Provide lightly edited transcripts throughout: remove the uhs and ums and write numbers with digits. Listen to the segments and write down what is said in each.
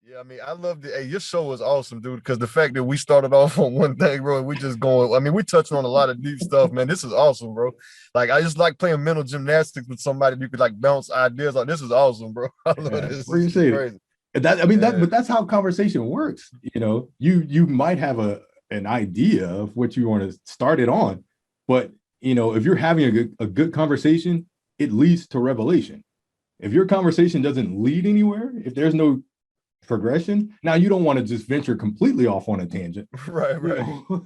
Yeah, I mean, I loved it. Hey, your show was awesome, dude. Because the fact that we started off on one thing, bro, and we just going. I mean, we touched on a lot of deep stuff, man. This is awesome, bro. Like, I just like playing mental gymnastics with somebody you could like bounce ideas. Like, this is awesome, bro. I love Yeah, this. This is appreciate it. crazy. That I mean that, Yeah, but that's how conversation works. You might have an idea of what you want to start it on, but if you're having a good conversation, it leads to revelation. If your conversation doesn't lead anywhere, if there's no progression, now you don't want to just venture completely off on a tangent. right, You right. know.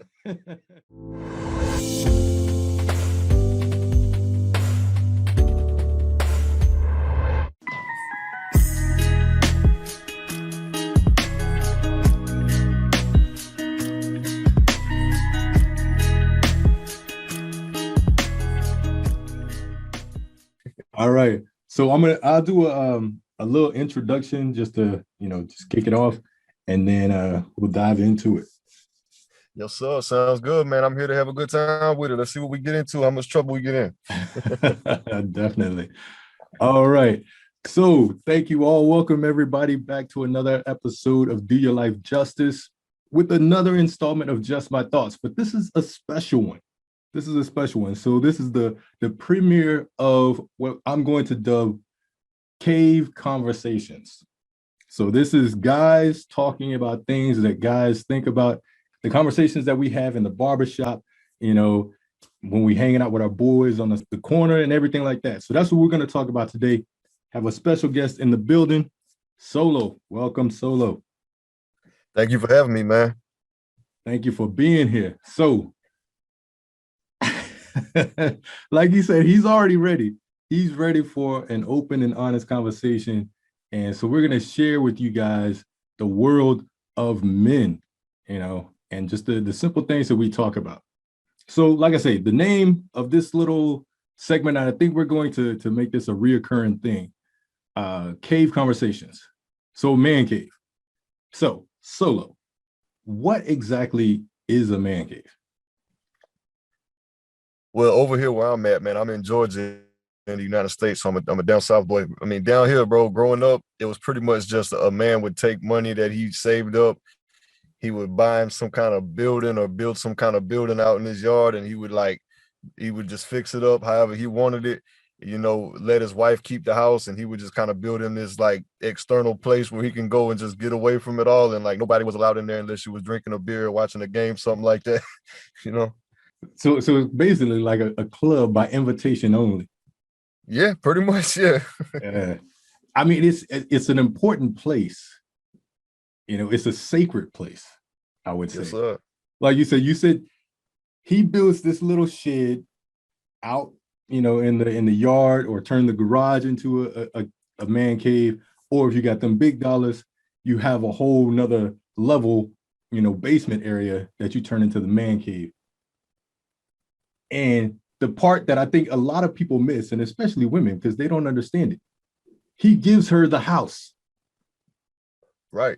All right. So I'll do a little introduction just to, just kick it off, and then we'll dive into it. Yes, sir. Sounds good, man. I'm here to have a good time with it. Let's see what we get into. How much trouble we get in. Definitely. All right. So thank you all. Welcome everybody back to another episode of Do Your Life Justice with another installment of Just My Thoughts. But this is a special one. This is a special one. So this is the premiere of what I'm going to dub cave conversations. So this is guys talking about things that guys think about, the conversations that we have in the barbershop, when we hanging out with our boys on the corner and everything like that. So that's what we're going to talk about today. Have a special guest in the building, Solo. Welcome, Solo. Thank you for having me, man. Thank you for being here. So, like he said, he's already ready. He's ready for an open and honest conversation. And so we're going to share with you guys the world of men, and just the simple things that we talk about. So, like I say, the name of this little segment, and I think we're going to make this a reoccurring thing, cave conversations. So, man cave. So, Solo, what exactly is a man cave? Well, over here where I'm at, man, I'm in Georgia in the United States. So I'm a down south boy. I mean, down here, bro, growing up, it was pretty much just a man would take money that he saved up. He would buy him some kind of building or build some kind of building out in his yard, and he would just fix it up however he wanted it. Let his wife keep the house, and he would just kind of build him this like external place where he can go and just get away from it all. And like nobody was allowed in there unless you was drinking a beer or watching a game, something like that. you know. So it's basically like a club by invitation only. Yeah, pretty much. Yeah. I mean, it's an important place. It's a sacred place, I would say. Yes, sir. Like you said he builds this little shed out, in the yard, or turn the garage into a man cave. Or if you got them big dollars, you have a whole nother level, basement area that you turn into the man cave. And the part that I think a lot of people miss, and especially women, because they don't understand it, he gives her the house. Right.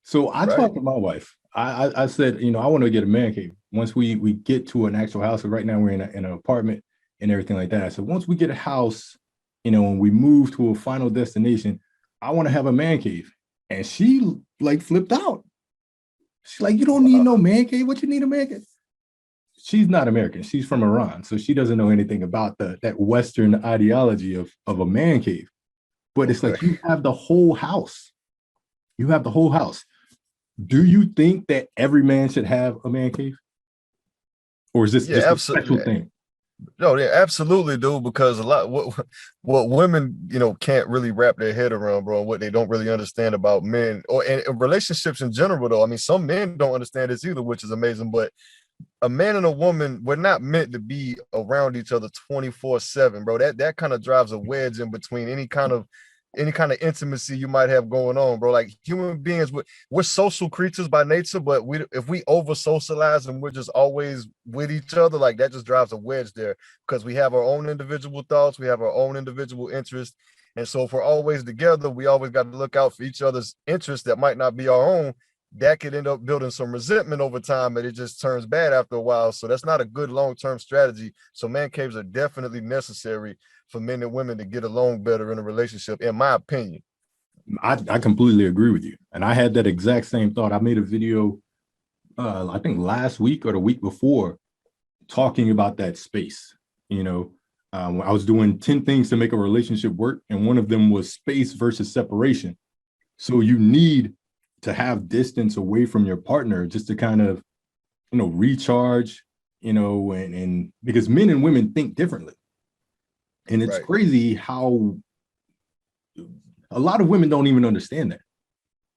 So I talked to my wife. I said, I want to get a man cave once we get to an actual house. So right now we're in an apartment and everything like that. So once we get a house, when we move to a final destination, I want to have a man cave. And she like flipped out. She's like, you don't need no man cave. What you need a man cave? She's not American. She's from Iran. So she doesn't know anything about that Western ideology of a man cave. But it's like, you have the whole house. You have the whole house. Do you think that every man should have a man cave? Or is this just a special thing? No, they absolutely do, because a lot what women, can't really wrap their head around, bro, and what they don't really understand about men or and relationships in general, though. I mean, some men don't understand this either, which is amazing. But a man and a woman, we're not meant to be around each other 24/7, bro. That kind of drives a wedge in between any kind of intimacy you might have going on, bro. Like, human beings, we're social creatures by nature, but if we over socialize and we're just always with each other, like, that just drives a wedge there, because we have our own individual thoughts, we have our own individual interests. And so if we're always together, we always got to look out for each other's interests that might not be our own. That could end up building some resentment over time, and it just turns bad after a while. So that's not a good long-term strategy. So man caves are definitely necessary for men and women to get along better in a relationship, in my opinion. I completely agree with you. And I had that exact same thought. I made a video, I think last week or the week before, talking about that space. I was doing 10 things to make a relationship work, and one of them was space versus separation. So you need to have distance away from your partner just to kind of, recharge, and because men and women think differently. And it's crazy how a lot of women don't even understand that.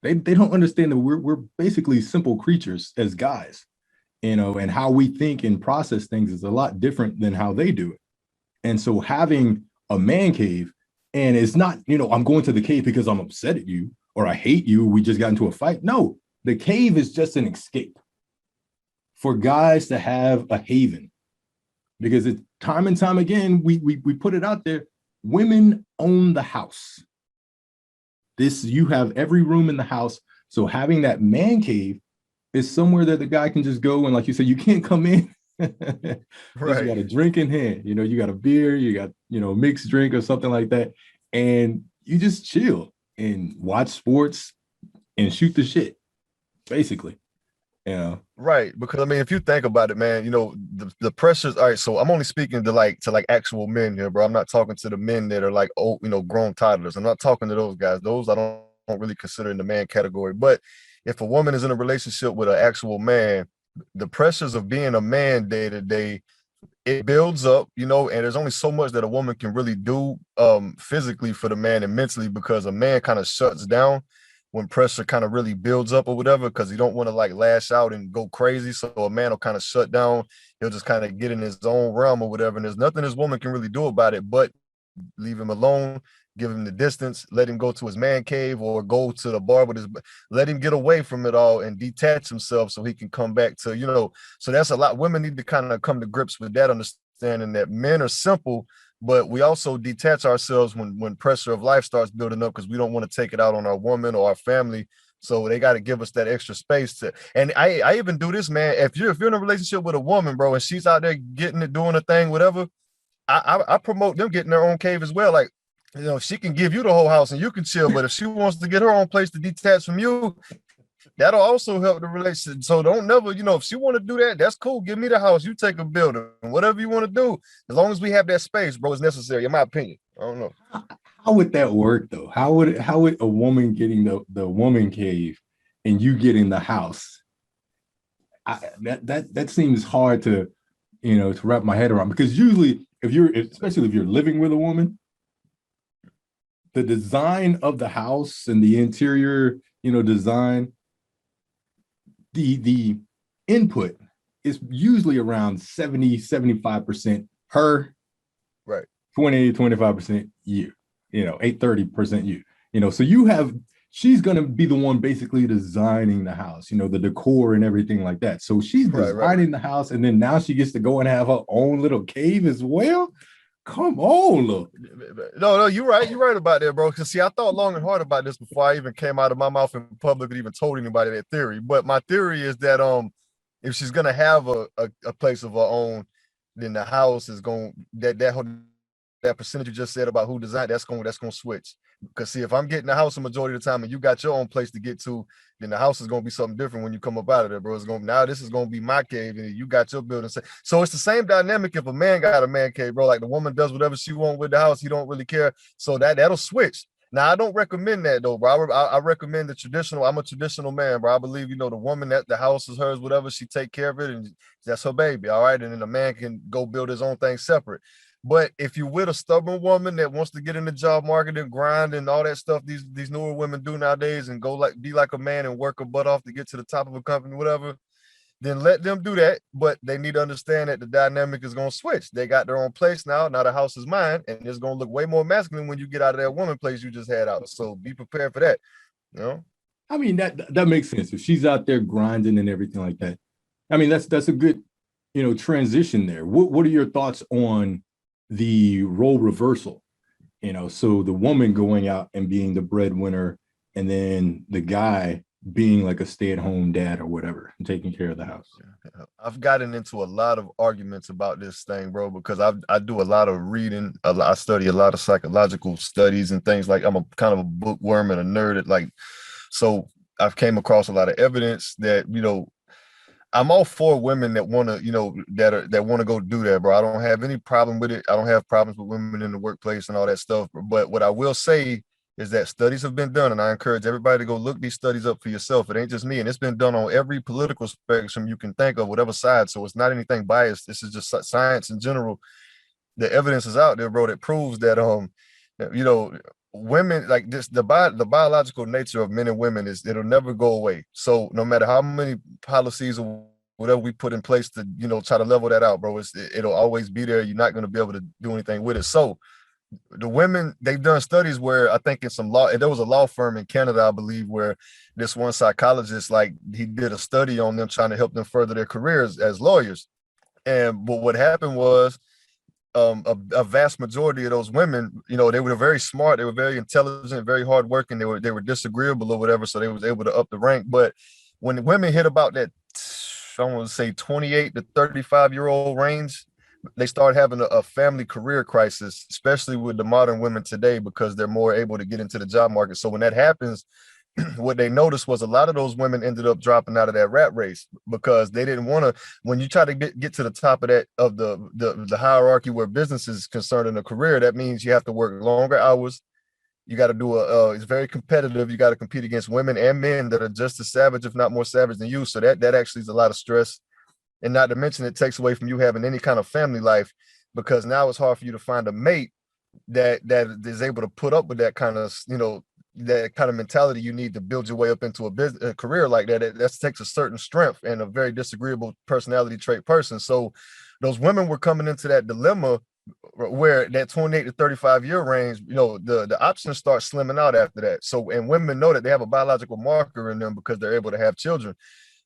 They don't understand that we're basically simple creatures as guys, and how we think and process things is a lot different than how they do it. And so having a man cave, and it's not, I'm going to the cave because I'm upset at you or I hate you, we just got into a fight. No, the cave is just an escape for guys to have a haven, because it's time and time again, we put it out there. Women own the house. You have every room in the house. So having that man cave is somewhere that the guy can just go, and like you said, you can't come in. You got a drink in hand, you got a beer, you got, mixed drink or something like that. And you just chill and watch sports and shoot the shit, basically. Right, because I mean, if you think about it, man, the pressures. All right, so I'm only speaking to actual men here, bro. I'm not talking to the men that are like, oh, grown toddlers. I'm not talking to those guys. Those I don't really consider in the man category. But if a woman is in a relationship with an actual man, the pressures of being a man day to day, it builds up, and there's only so much that a woman can really do physically for the man and mentally, because a man kind of shuts down when pressure kind of really builds up or whatever, because he don't want to like lash out and go crazy. So a man will kind of shut down. He'll just kind of get in his own realm or whatever. And there's nothing this woman can really do about it but leave him alone, give him the distance, let him go to his man cave or go to the bar with let him get away from it all and detach himself so he can come back to, so that's a lot. Women need to kind of come to grips with that understanding that men are simple, but we also detach ourselves when pressure of life starts building up, because we don't want to take it out on our woman or our family. So they got to give us that extra space to. And I even do this, man. If you're in a relationship with a woman, bro, and she's out there getting it, doing a thing, whatever, I promote them getting their own cave as well. Like, she can give you the whole house and you can chill, but if she wants to get her own place to detach from you, that'll also help the relationship. So don't never, if she want to do that, that's cool. Give me the house. You take a building, whatever you want to do. As long as we have that space, bro, it's necessary, in my opinion. I don't know. How would that work though? How would a woman getting the woman cave and you getting the house? That seems hard to wrap my head around, because usually especially if you're living with a woman, the design of the house and the interior, design, the input is usually around 70-75% her, right, 20-25% you, 8-30% you, so she's going to be the one basically designing the house, the decor and everything like that. So she's designing the house, and then now she gets to go and have her own little cave as well. Come on, look. No, you're right. You're right about that, bro. Because see, I thought long and hard about this before I even came out of my mouth in public and even told anybody that theory. But my theory is that if she's gonna have a place of her own, then the house is going that percentage you just said about who designed, that's going to switch. Because see, if I'm getting the house a majority of the time and you got your own place to get to, then the house is going to be something different when you come up out of there, bro. It's going to, now this is going to be my cave and you got your building. So it's the same dynamic if a man got a man cave, bro. Like the woman does whatever she wants with the house, he don't really care. So that'll switch. Now, I don't recommend that though, bro. I recommend the traditional. I'm a traditional man, bro. I believe, the woman, that the house is hers, whatever, she take care of it and that's her baby, all right? And then the man can go build his own thing separate. But if you're with a stubborn woman that wants to get in the job market and grind and all that stuff these newer women do nowadays and go be like a man and work a butt off to get to the top of a company, whatever, then let them do that. But they need to understand that the dynamic is going to switch. They got their own place now. Now the house is mine, and it's going to look way more masculine when you get out of that woman place you just had out. So be prepared for that. I mean, that makes sense. If she's out there grinding and everything like that, I mean, that's a good, transition there. What are your thoughts on the role reversal? So the woman going out and being the breadwinner, and then the guy being like a stay-at-home dad or whatever and taking care of the house. I've gotten into a lot of arguments about this thing, bro, because I do a lot of reading. I study a lot of psychological studies and things. Like, I'm a kind of a bookworm and a nerd at, like, so I've came across a lot of evidence that, I'm all for women that want to, that want to go do that, bro. I don't have any problem with it. I don't have problems with women in the workplace and all that stuff. But what I will say is that studies have been done, and I encourage everybody to go look these studies up for yourself. It ain't just me, and it's been done on every political spectrum you can think of, whatever side. So it's not anything biased. This is just science in general. The evidence is out there, bro, that proves that you know, women, like this, the biological nature of men and women is, it'll never go away. So no matter how many policies or whatever we put in place to, try to level that out, bro, it'll always be there. You're not going to be able to do anything with it. So the women, they've done studies where, I think in some law, and there was a law firm in Canada, I believe, where this one psychologist, like, he did a study on them, trying to help them further their careers as lawyers. But what happened was, a vast majority of those women, they were very smart, they were very intelligent, very hardworking, they were disagreeable or whatever, so they was able to up the rank. But when the women hit about that, I want to say 28 to 35-year-old range, they start having a family career crisis, especially with the modern women today, because they're more able to get into the job market. So when that happens, what they noticed was a lot of those women ended up dropping out of that rat race, because they didn't want to, when you try to get to the top of that, of the hierarchy where business is concerned in a career, that means you have to work longer hours. You got to do it's very competitive. You got to compete against women and men that are just as savage, if not more savage than you. So that actually is a lot of stress. And not to mention, it takes away from you having any kind of family life, because now it's hard for you to find a mate that is able to put up with that kind of, that kind of mentality you need to build your way up into a career like that. That takes a certain strength and a very disagreeable personality trait person. So those women were coming into that dilemma where that 28 to 35-year range, the options start slimming out after that. So, and women know that they have a biological marker in them because they're able to have children.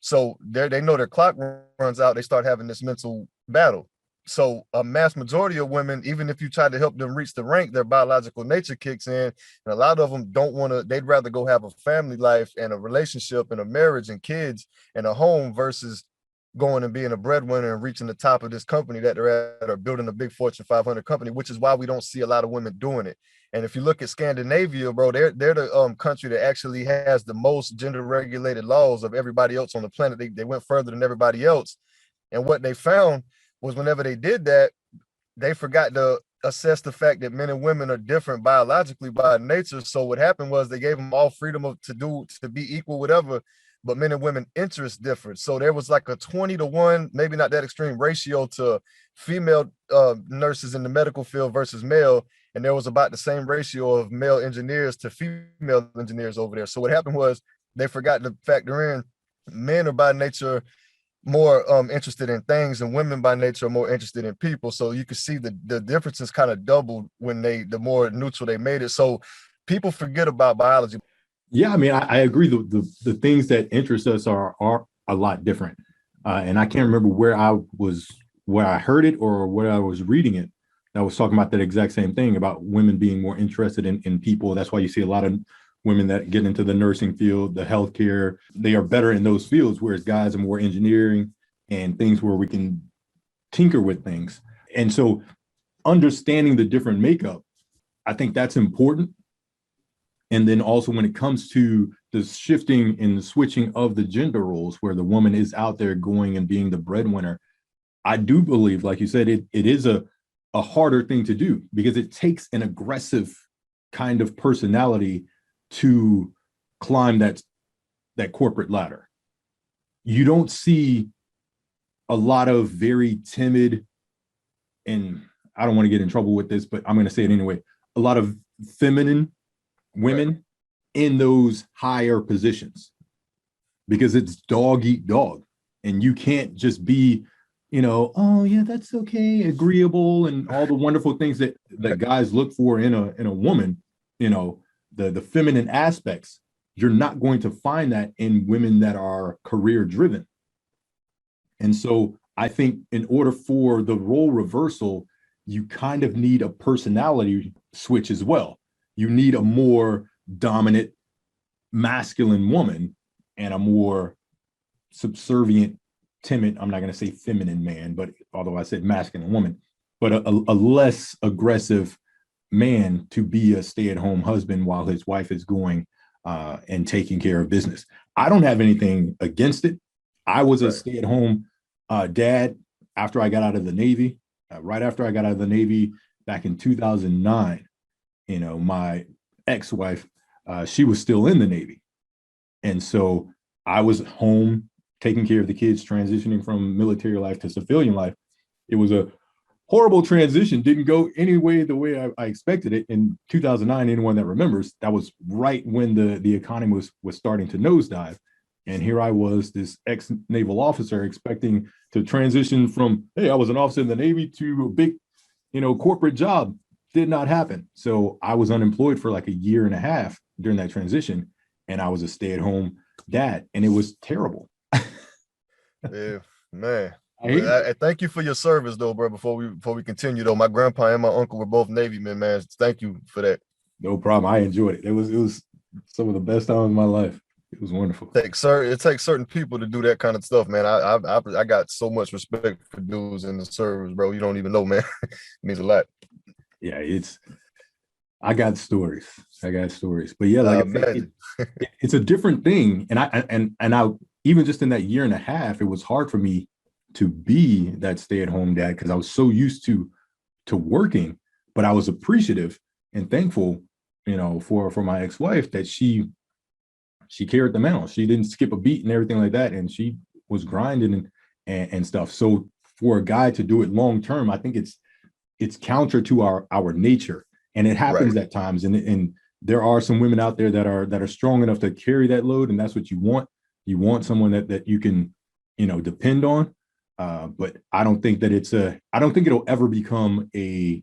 So they know their clock runs out. They start having this mental battle. So a mass majority of women, even if you try to help them reach the rank, their biological nature kicks in. And a lot of them don't want to, they'd rather go have a family life and a relationship and a marriage and kids and a home, versus going and being a breadwinner and reaching the top of this company that they're at, or building a big Fortune 500 company, which is why we don't see a lot of women doing it. And if you look at Scandinavia, bro, they're the country that actually has the most gender regulated laws of everybody else on the planet. They went further than everybody else. And what they found was, whenever they did that, they forgot to assess the fact that men and women are different biologically by nature. So what happened was, they gave them all freedom to be equal, whatever, but men and women interests differed. So there was like a 20-to-1, maybe not that extreme ratio, to female nurses in the medical field versus male. And there was about the same ratio of male engineers to female engineers over there. So what happened was, they forgot to factor in, men are by nature more interested in things, and women by nature are more interested in people. So you can see the differences kind of doubled when the more neutral they made it. So people forget about biology. Yeah, I mean, I agree. The things that interest us are a lot different. And I can't remember where I heard it or where I was reading it. I was talking about that exact same thing, about women being more interested in people. That's why you see a lot of women that get into the nursing field, the healthcare, they are better in those fields, whereas guys are more engineering and things where we can tinker with things. And so understanding the different makeup, I think that's important. And then also when it comes to the shifting and the switching of the gender roles, where the woman is out there going and being the breadwinner, I do believe, like you said, it is a harder thing to do, because it takes an aggressive kind of personality to climb that corporate ladder. You don't see a lot of very timid, and I don't want to get in trouble with this, but I'm going to say it anyway, a lot of feminine women in those higher positions, because it's dog eat dog, and you can't just be, oh yeah, that's okay, agreeable, and all the wonderful things that guys look for in a woman, the feminine aspects. You're not going to find that in women that are career driven. And so I think in order for the role reversal, you kind of need a personality switch as well. You need a more dominant masculine woman and a more subservient, timid, I'm not going to say feminine man, but although I said masculine woman, but a less aggressive man to be a stay-at-home husband while his wife is going and taking care of business. I don't have anything against it. I was a stay-at-home dad after I got out of the Navy. Right after I got out of the Navy back in 2009, my ex-wife, she was still in the Navy. And so I was home taking care of the kids, transitioning from military life to civilian life. It was a horrible transition. Didn't go any way the way I expected it. In 2009, anyone that remembers, that was right when the economy was starting to nosedive. And here I was, this ex-naval officer, expecting to transition from, hey, I was an officer in the Navy, to a big, corporate job. Did not happen. So I was unemployed for like a year and a half during that transition. And I was a stay-at-home dad. And it was terrible. Yeah, man. I thank you for your service, though, bro. Before we continue, though, my grandpa and my uncle were both Navy men, man. Thank you for that. No problem. I enjoyed it. It was some of the best time of my life. It was wonderful. It takes certain people to do that kind of stuff, man. I got so much respect for dudes in the service, bro. You don't even know, man. It means a lot. Yeah, I got stories. But yeah, like it's a different thing. And I even just in that year and a half, it was hard for me to be that stay-at-home dad because I was so used to working, but I was appreciative and thankful, for my ex-wife that she carried them out. She didn't skip a beat and everything like that. And she was grinding and stuff. So for a guy to do it long-term, I think it's counter to our nature. And it happens at times. And there are some women out there that are strong enough to carry that load. And that's what you want. You want someone that you can, depend on. But I don't think that I don't think it'll ever become a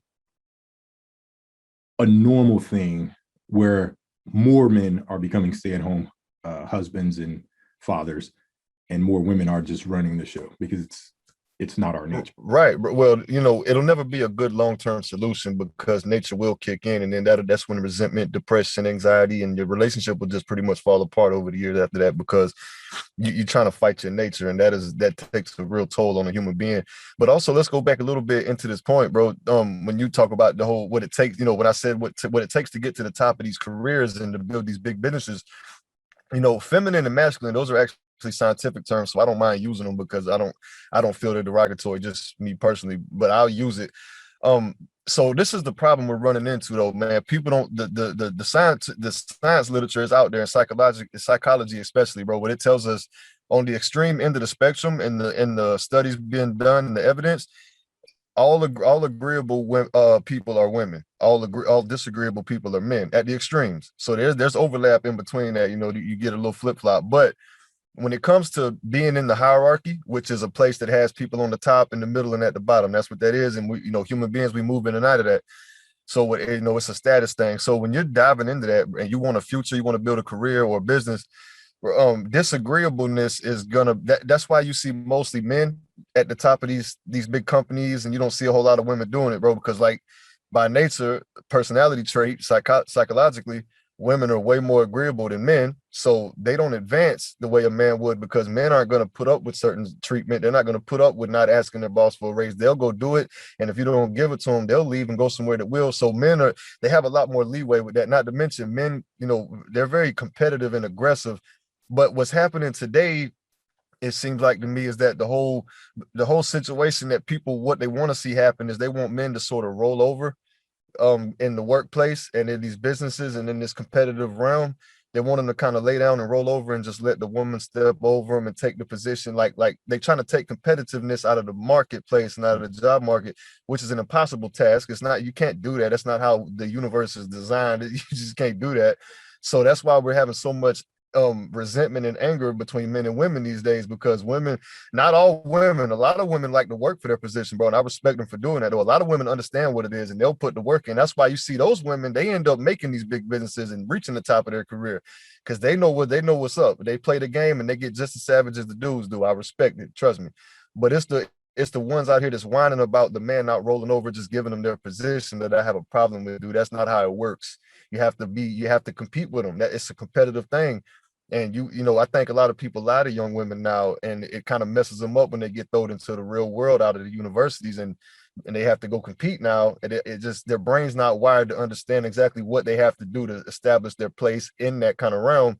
normal thing where more men are becoming stay-at-home husbands and fathers, and more women are just running the show, because it's not our nature. Right. Well, it'll never be a good long-term solution, because nature will kick in, and then that's when resentment, depression, anxiety, and your relationship will just pretty much fall apart over the years after that, because you're trying to fight your nature, and that takes a real toll on a human being. But also, let's go back a little bit into this point, bro. When you talk about the whole, what it takes, when I said what it takes to get to the top of these careers and to build these big businesses, feminine and masculine, those are actually scientific terms, so I don't mind using them, because I don't feel they're derogatory, just me personally, but I'll use it. So this is the problem we're running into, though, man. People don't, the science literature is out there, and psychology especially, bro, but it tells us on the extreme end of the spectrum, in the studies being done and the evidence, all agreeable people are women. All disagreeable people are men at the extremes. So there's overlap in between that. You get a little flip flop. But when it comes to being in the hierarchy, which is a place that has people on the top, in the middle, and at the bottom, that's what that is. And we, human beings, we move in and out of that. So it's a status thing. So when you're diving into that and you want a future, you want to build a career or a business, disagreeableness is that's why you see mostly men at the top of these big companies, and you don't see a whole lot of women doing it, bro, because like by nature, personality trait, psychologically, women are way more agreeable than men, so they don't advance the way a man would, because men aren't going to put up with certain treatment. They're not going to put up with not asking their boss for a raise. They'll go do it, and if you don't give it to them, they'll leave and go somewhere that will. So they have a lot more leeway with that. Not to mention men, they're very competitive and aggressive. But what's happening today, it seems like to me, is that the whole situation that people, what they want to see happen is they want men to sort of roll over in the workplace and in these businesses and in this competitive realm. They want them to kind of lay down and roll over and just let the woman step over them and take the position. Like they trying to take competitiveness out of the marketplace and out of the job market, which is an impossible task. It's not, you can't do that. That's not how the universe is designed. You just can't do that. So that's why we're having so much resentment and anger between men and women these days, because women, not all women, a lot of women like to work for their position, bro, and I respect them for doing that, though. A lot of women understand what it is and they'll put the work in. That's why you see those women, they end up making these big businesses and reaching the top of their career, because they know what's up. They play the game and they get just as savage as the dudes do. I respect it, trust me. But it's the ones out here that's whining about the man not rolling over, just giving them their position, that I have a problem with, dude. That's not how it works. You have to compete with them. That it's a competitive thing. And I think a lot of people lie to young women now, and it kind of messes them up when they get thrown into the real world out of the universities, and they have to go compete now. And it just, their brain's not wired to understand exactly what they have to do to establish their place in that kind of realm.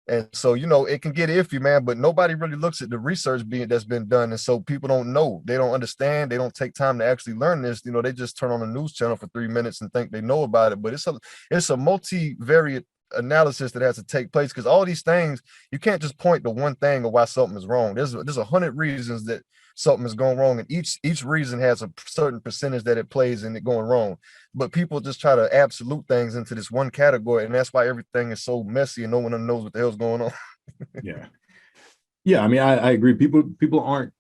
And so, it can get iffy, man, but nobody really looks at the research that's been done. And so people don't know, they don't understand, they don't take time to actually learn this. They just turn on a news channel for 3 minutes and think they know about it. But it's a multivariate analysis that has to take place, because all these things, you can't just point to one thing of why something is wrong. There's 100 reasons that something is going wrong, and each reason has a certain percentage that it plays in it going wrong. But people just try to absolute things into this one category, and that's why everything is so messy and no one knows what the hell's going on. Yeah. I mean, I agree. People aren't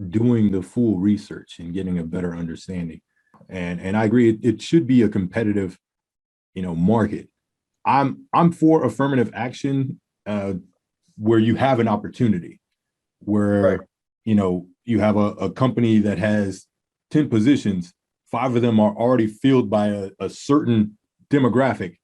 doing the full research and getting a better understanding. And I agree, it should be a competitive, market. I'm for affirmative action where you have an opportunity, where right. You have a company that has 10 positions, 5 of them are already filled by a certain demographic.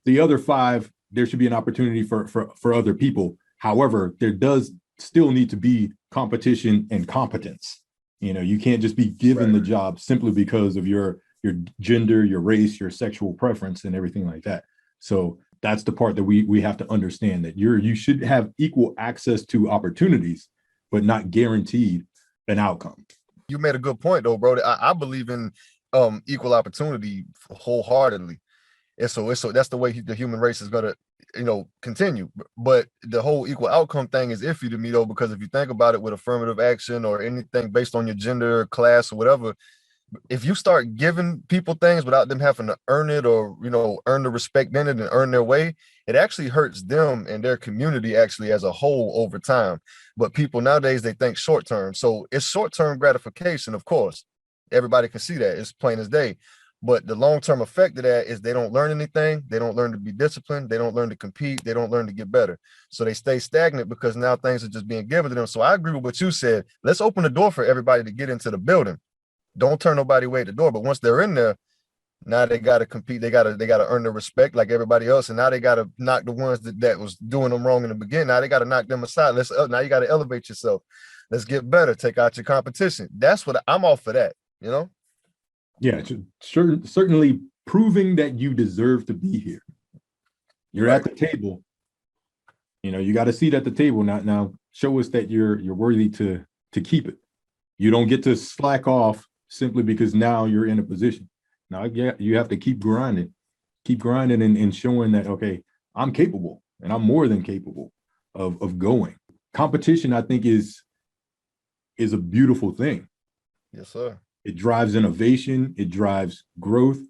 The other 5, there should be an opportunity for other people. However, there does still need to be competition and competence. You can't just be given the job simply because of your gender, your race, your sexual preference, and everything like that. So that's the part that we have to understand, that you should have equal access to opportunities, but not guaranteed an outcome. You made a good point, though, bro. I believe in equal opportunity wholeheartedly, and so that's the way the human race is gonna continue. But the whole equal outcome thing is iffy to me, though, because if you think about it, with affirmative action or anything based on your gender, class, or whatever, if you start giving people things without them having to earn it, or earn the respect in it and earn their way, it actually hurts them and their community actually as a whole over time. But people nowadays, they think short term, so it's short-term gratification. Of course, everybody can see that, it's plain as day. But the long-term effect of that is they don't learn anything, they don't learn to be disciplined, they don't learn to compete, they don't learn to get better. So they stay stagnant because now things are just being given to them. So I agree with what you said. Let's open the door for everybody to get into the building. Don't turn nobody away at the door. But once they're in there, now they got to compete. They got to earn the respect like everybody else. And now they got to knock the ones that was doing them wrong in the beginning. Now they got to knock them aside. Now you got to elevate yourself. Let's get better. Take out your competition. That's what I'm all for that. Yeah, certainly proving that you deserve to be here. You're at the table. You got a seat at the table. Now show us that you're worthy to keep it. You don't get to slack off simply because now you're in a position. Now, you have to keep grinding and showing that, okay, I'm capable, and I'm more than capable of going. Competition, I think, is a beautiful thing. Yes, sir. It drives innovation, it drives growth,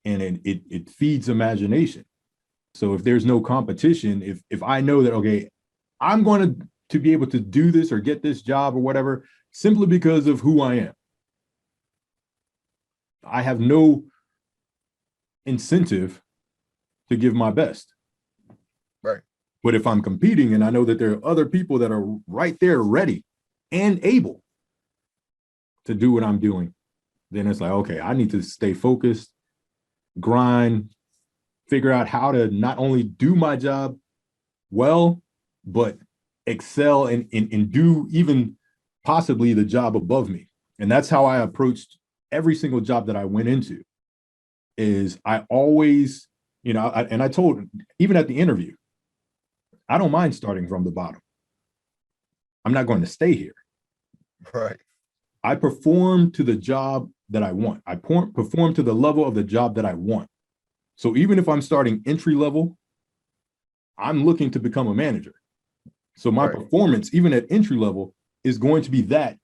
and it feeds imagination. So if there's no competition, if I know that, okay, I'm going to be able to do this or get this job or whatever, simply because of who I am, I have no incentive to give my best. Right. But if I'm competing and I know that there are other people that are right there ready and able to do what I'm doing, then it's like, okay, I need to stay focused, grind, figure out how to not only do my job well, but excel and do even possibly the job above me. And that's how I approached every single job that I went into. Is I always, and I told, even at the interview, I don't mind starting from the bottom. I'm not going to stay here. Right. I perform to the job that I want. I perform to the level of the job that I want. So even if I'm starting entry level, I'm looking to become a manager. So my performance, even at entry level, is going to be that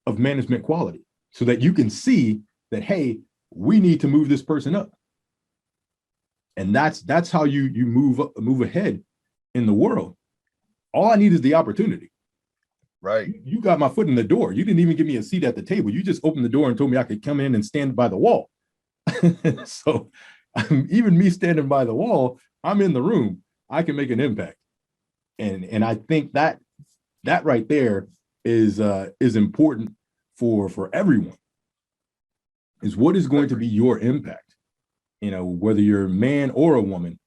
of management quality, so that you can see that, hey, we need to move this person up. And that's how you move ahead in the world. All I need is the opportunity. Right. You got my foot in the door. You didn't even give me a seat at the table. You just opened the door and told me I could come in and stand by the wall. So even me standing by the wall, I'm in the room. I can make an impact. And I think that right there is important for everyone. Is what is going to be your impact? Whether you're a man or a woman,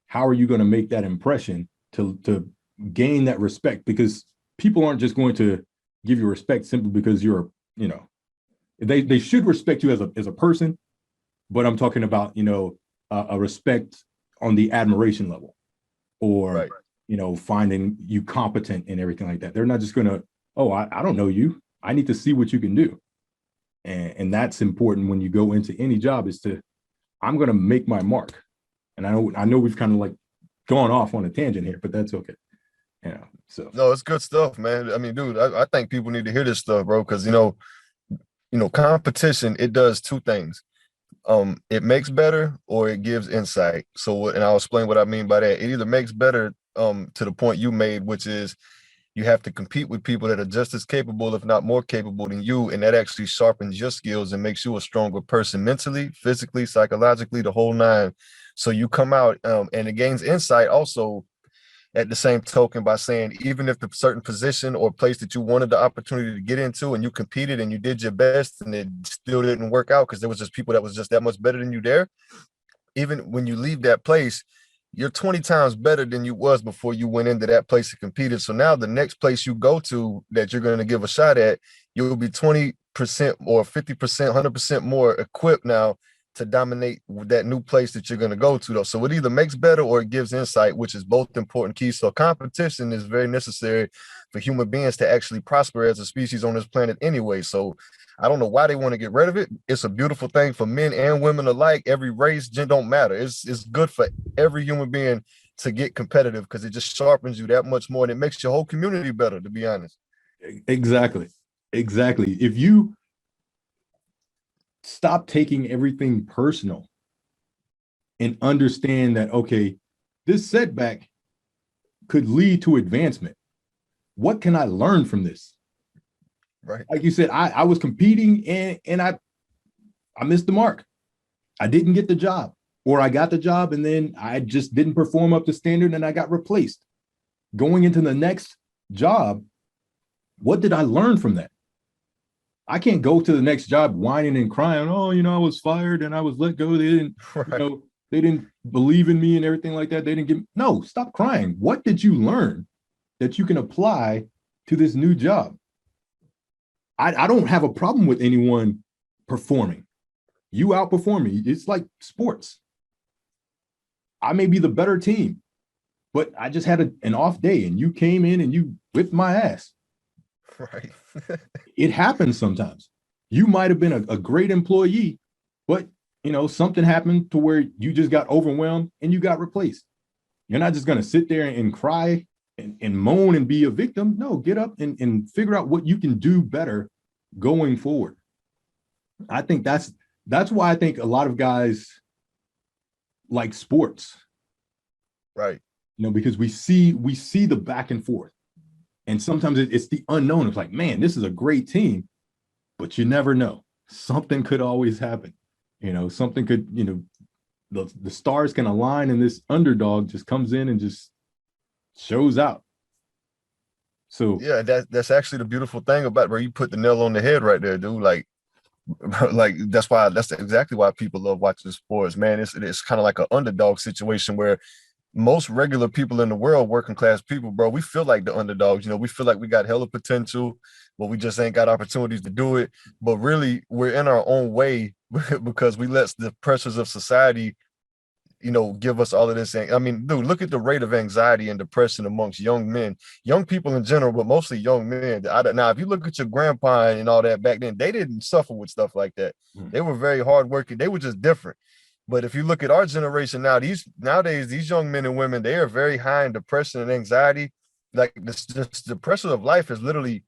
how are you going to make that impression to gain that respect, because people aren't just going to give you respect simply because you're, you know, they should respect you as a person, but I'm talking about, you know, a respect on the admiration level, or Right. you know, finding you competent and everything like that. They're not just gonna, oh, I don't know you. I need to see what you can do. And that's important when you go into any job, is to, I'm gonna make my mark. And I know we've kind of like gone off on a tangent here, but that's okay. You know, so No, it's good stuff, man. I mean, dude, I think people need to hear this stuff, bro, because competition, it does two things. It makes better or it gives insight. So, and I'll explain what I mean by that. It either makes better to the point you made, which is you have to compete with people that are just as capable, if not more capable than you, and that actually sharpens your skills and makes you a stronger person mentally, physically, psychologically, the whole nine. So you come out and it gains insight also at the same token by saying, even if the certain position or place that you wanted the opportunity to get into and you competed and you did your best and it still didn't work out because there was just people that was just that much better than you there, even when you leave that place, you're 20 times better than you was before you went into that place and competed. So now the next place you go to that you're going to give a shot at, you'll be 20% or 50%, 100% more equipped now to dominate that new place that you're going to go to, though. So it either makes better or it gives insight, which is both important keys. So competition is very necessary for human beings to actually prosper as a species on this planet anyway. So I don't know why they want to get rid of it. It's a beautiful thing for men and women alike. Every race, don't matter. It's good for every human being to get competitive because it just sharpens you that much more and it makes your whole community better, to be honest. exactly. If you stop taking everything personal and understand that, okay, this setback could lead to advancement. What can I learn from this? Right. Like you said, I was competing and I missed the mark. I didn't get the job, or I got the job and then I just didn't perform up to standard and I got replaced. Going into the next job, what did I learn from that? I can't go to the next job whining and crying. Oh, you know, I was fired and I was let go. They didn't, Right. you know, they didn't believe in me and everything like that. They didn't give no, stop crying. What did you learn that you can apply to this new job? I don't have a problem with anyone performing. You outperform me. It's like sports. I may be the better team, but I just had an off day and you came in and you whipped my ass. Right. It happens sometimes. You might have been a great employee, but you know, something happened to where you just got overwhelmed and you got replaced. You're not just going to sit there and cry and moan and be a victim. No, get up and figure out what you can do better going forward. I think that's why I think a lot of guys like sports. Right. You know, because we see the back and forth. And sometimes it's the unknown. It's like, man, this is a great team, but you never know. Something could always happen. You know, something could, you know, the stars can align and this underdog just comes in and just shows out. So yeah, that's actually the beautiful thing about where you put the nail on the head right there, dude. Like that's exactly why people love watching sports, man. It's kind of like an underdog situation where most regular people in the world, working class people, bro, we feel like the underdogs. You know, we feel like we got hella potential, but we just ain't got opportunities to do it. But really, we're in our own way because we let the pressures of society, you know, give us all of this. I mean, dude, look at the rate of anxiety and depression amongst young men, young people in general, but mostly young men. Now, if you look at your grandpa and all that back then, they didn't suffer with stuff like that. They were very hardworking. They were just different. But if you look at our generation now, nowadays, these young men and women, they are very high in depression and anxiety. Like this the pressure of life has literally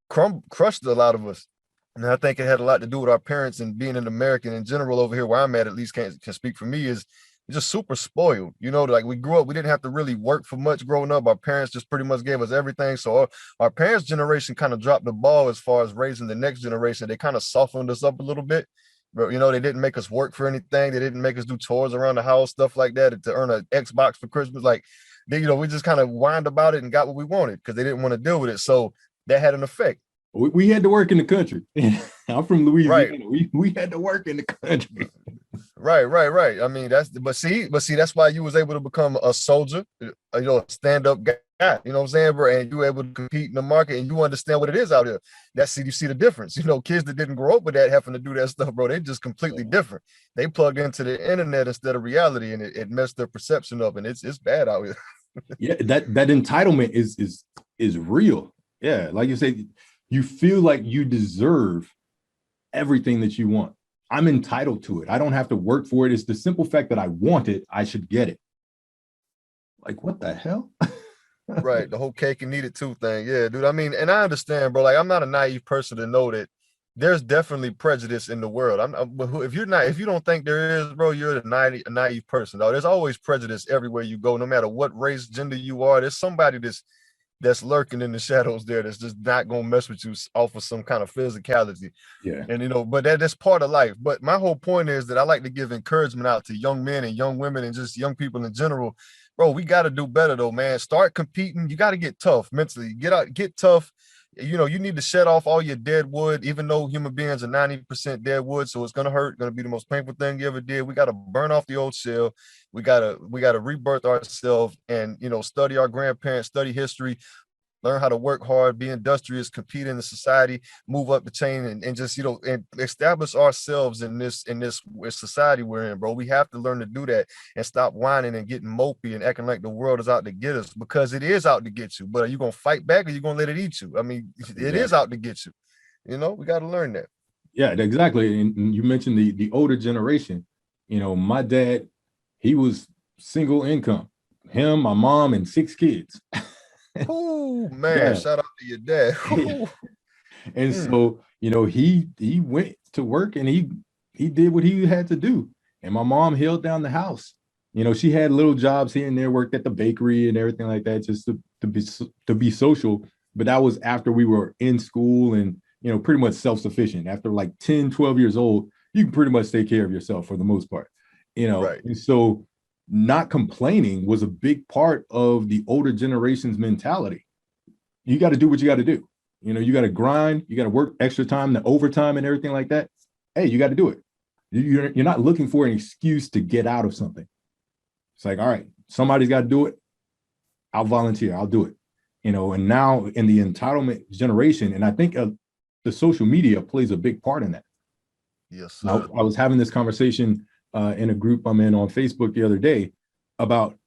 crushed a lot of us. And I think it had a lot to do with our parents and being an American in general over here where I'm at least can speak for me, is just super spoiled. You know, like we grew up, we didn't have to really work for much growing up. Our parents just pretty much gave us everything. So our parents' generation kind of dropped the ball as far as raising the next generation. They kind of softened us up a little bit. But, you know, they didn't make us work for anything. They didn't make us do chores around the house, stuff like that, to earn an Xbox for Christmas. Like, you know, we just kind of whined about it and got what we wanted because they didn't want to deal with it. So that had an effect. we had to work in the country. I'm from Louisiana. Right. We had to work in the country. Right. I mean, but see, that's why you was able to become a soldier, a stand-up guy. You know what I'm saying, bro? And you were able to compete in the market, and you understand what it is out here. You see the difference. Kids that didn't grow up with that having to do that stuff, bro, they just completely different. They plugged into the internet instead of reality, and it messed their perception up, and it's bad out here. Yeah, that entitlement is real. Yeah, like you say, you feel like you deserve everything that you want. I'm entitled to it. I don't have to work for it. It's the simple fact that I want it, I should get it. Like, what the hell? Right, the whole cake and eat it too thing. Yeah, dude. I mean, and I understand, bro. Like, I'm not a naive person to know that there's definitely prejudice in the world. If if you don't think there is, bro, you're a naive person. Though there's always prejudice everywhere you go, no matter what race, gender you are. There's somebody that's lurking in the shadows there that's just not gonna mess with you off of some kind of physicality. Yeah. And but that's part of life. But my whole point is that I like to give encouragement out to young men and young women and just young people in general. Bro, we got to do better though, man. Start competing. You got to get tough mentally. Get tough. You need to shed off all your dead wood, even though human beings are 90% dead wood. So it's gonna hurt, gonna be the most painful thing you ever did. We got to burn off the old shell. We gotta rebirth ourselves and study our grandparents, study history, learn how to work hard, be industrious, compete in the society, move up the chain, and just and establish ourselves in this society we're in, bro. We have to learn to do that and stop whining and getting mopey and acting like the world is out to get us, because it is out to get you. But are you gonna fight back, or are you gonna let it eat you? I mean, it is out to get you. We got to learn that. Yeah, exactly. And you mentioned the older generation. My dad, he was single income. Him, my mom, and 6 kids. Oh man, Yeah. shout out to your dad. And so, he went to work and he did what he had to do. And my mom held down the house. She had little jobs here and there, worked at the bakery and everything like that, just to be social. But that was after we were in school and, pretty much self-sufficient. After like 10, 12 years old, you can pretty much take care of yourself for the most part. Right. And so not complaining was a big part of the older generation's mentality. You got to do what you got to do. You got to grind, you got to work extra time, the overtime and everything like that. Hey, you got to do it. You're not looking for an excuse to get out of something. It's like, all right, somebody's got to do it. I'll volunteer. I'll do it. And now in the entitlement generation, and I think the social media plays a big part in that. Yes, sir. Now, I was having this conversation in a group I'm in on Facebook the other day about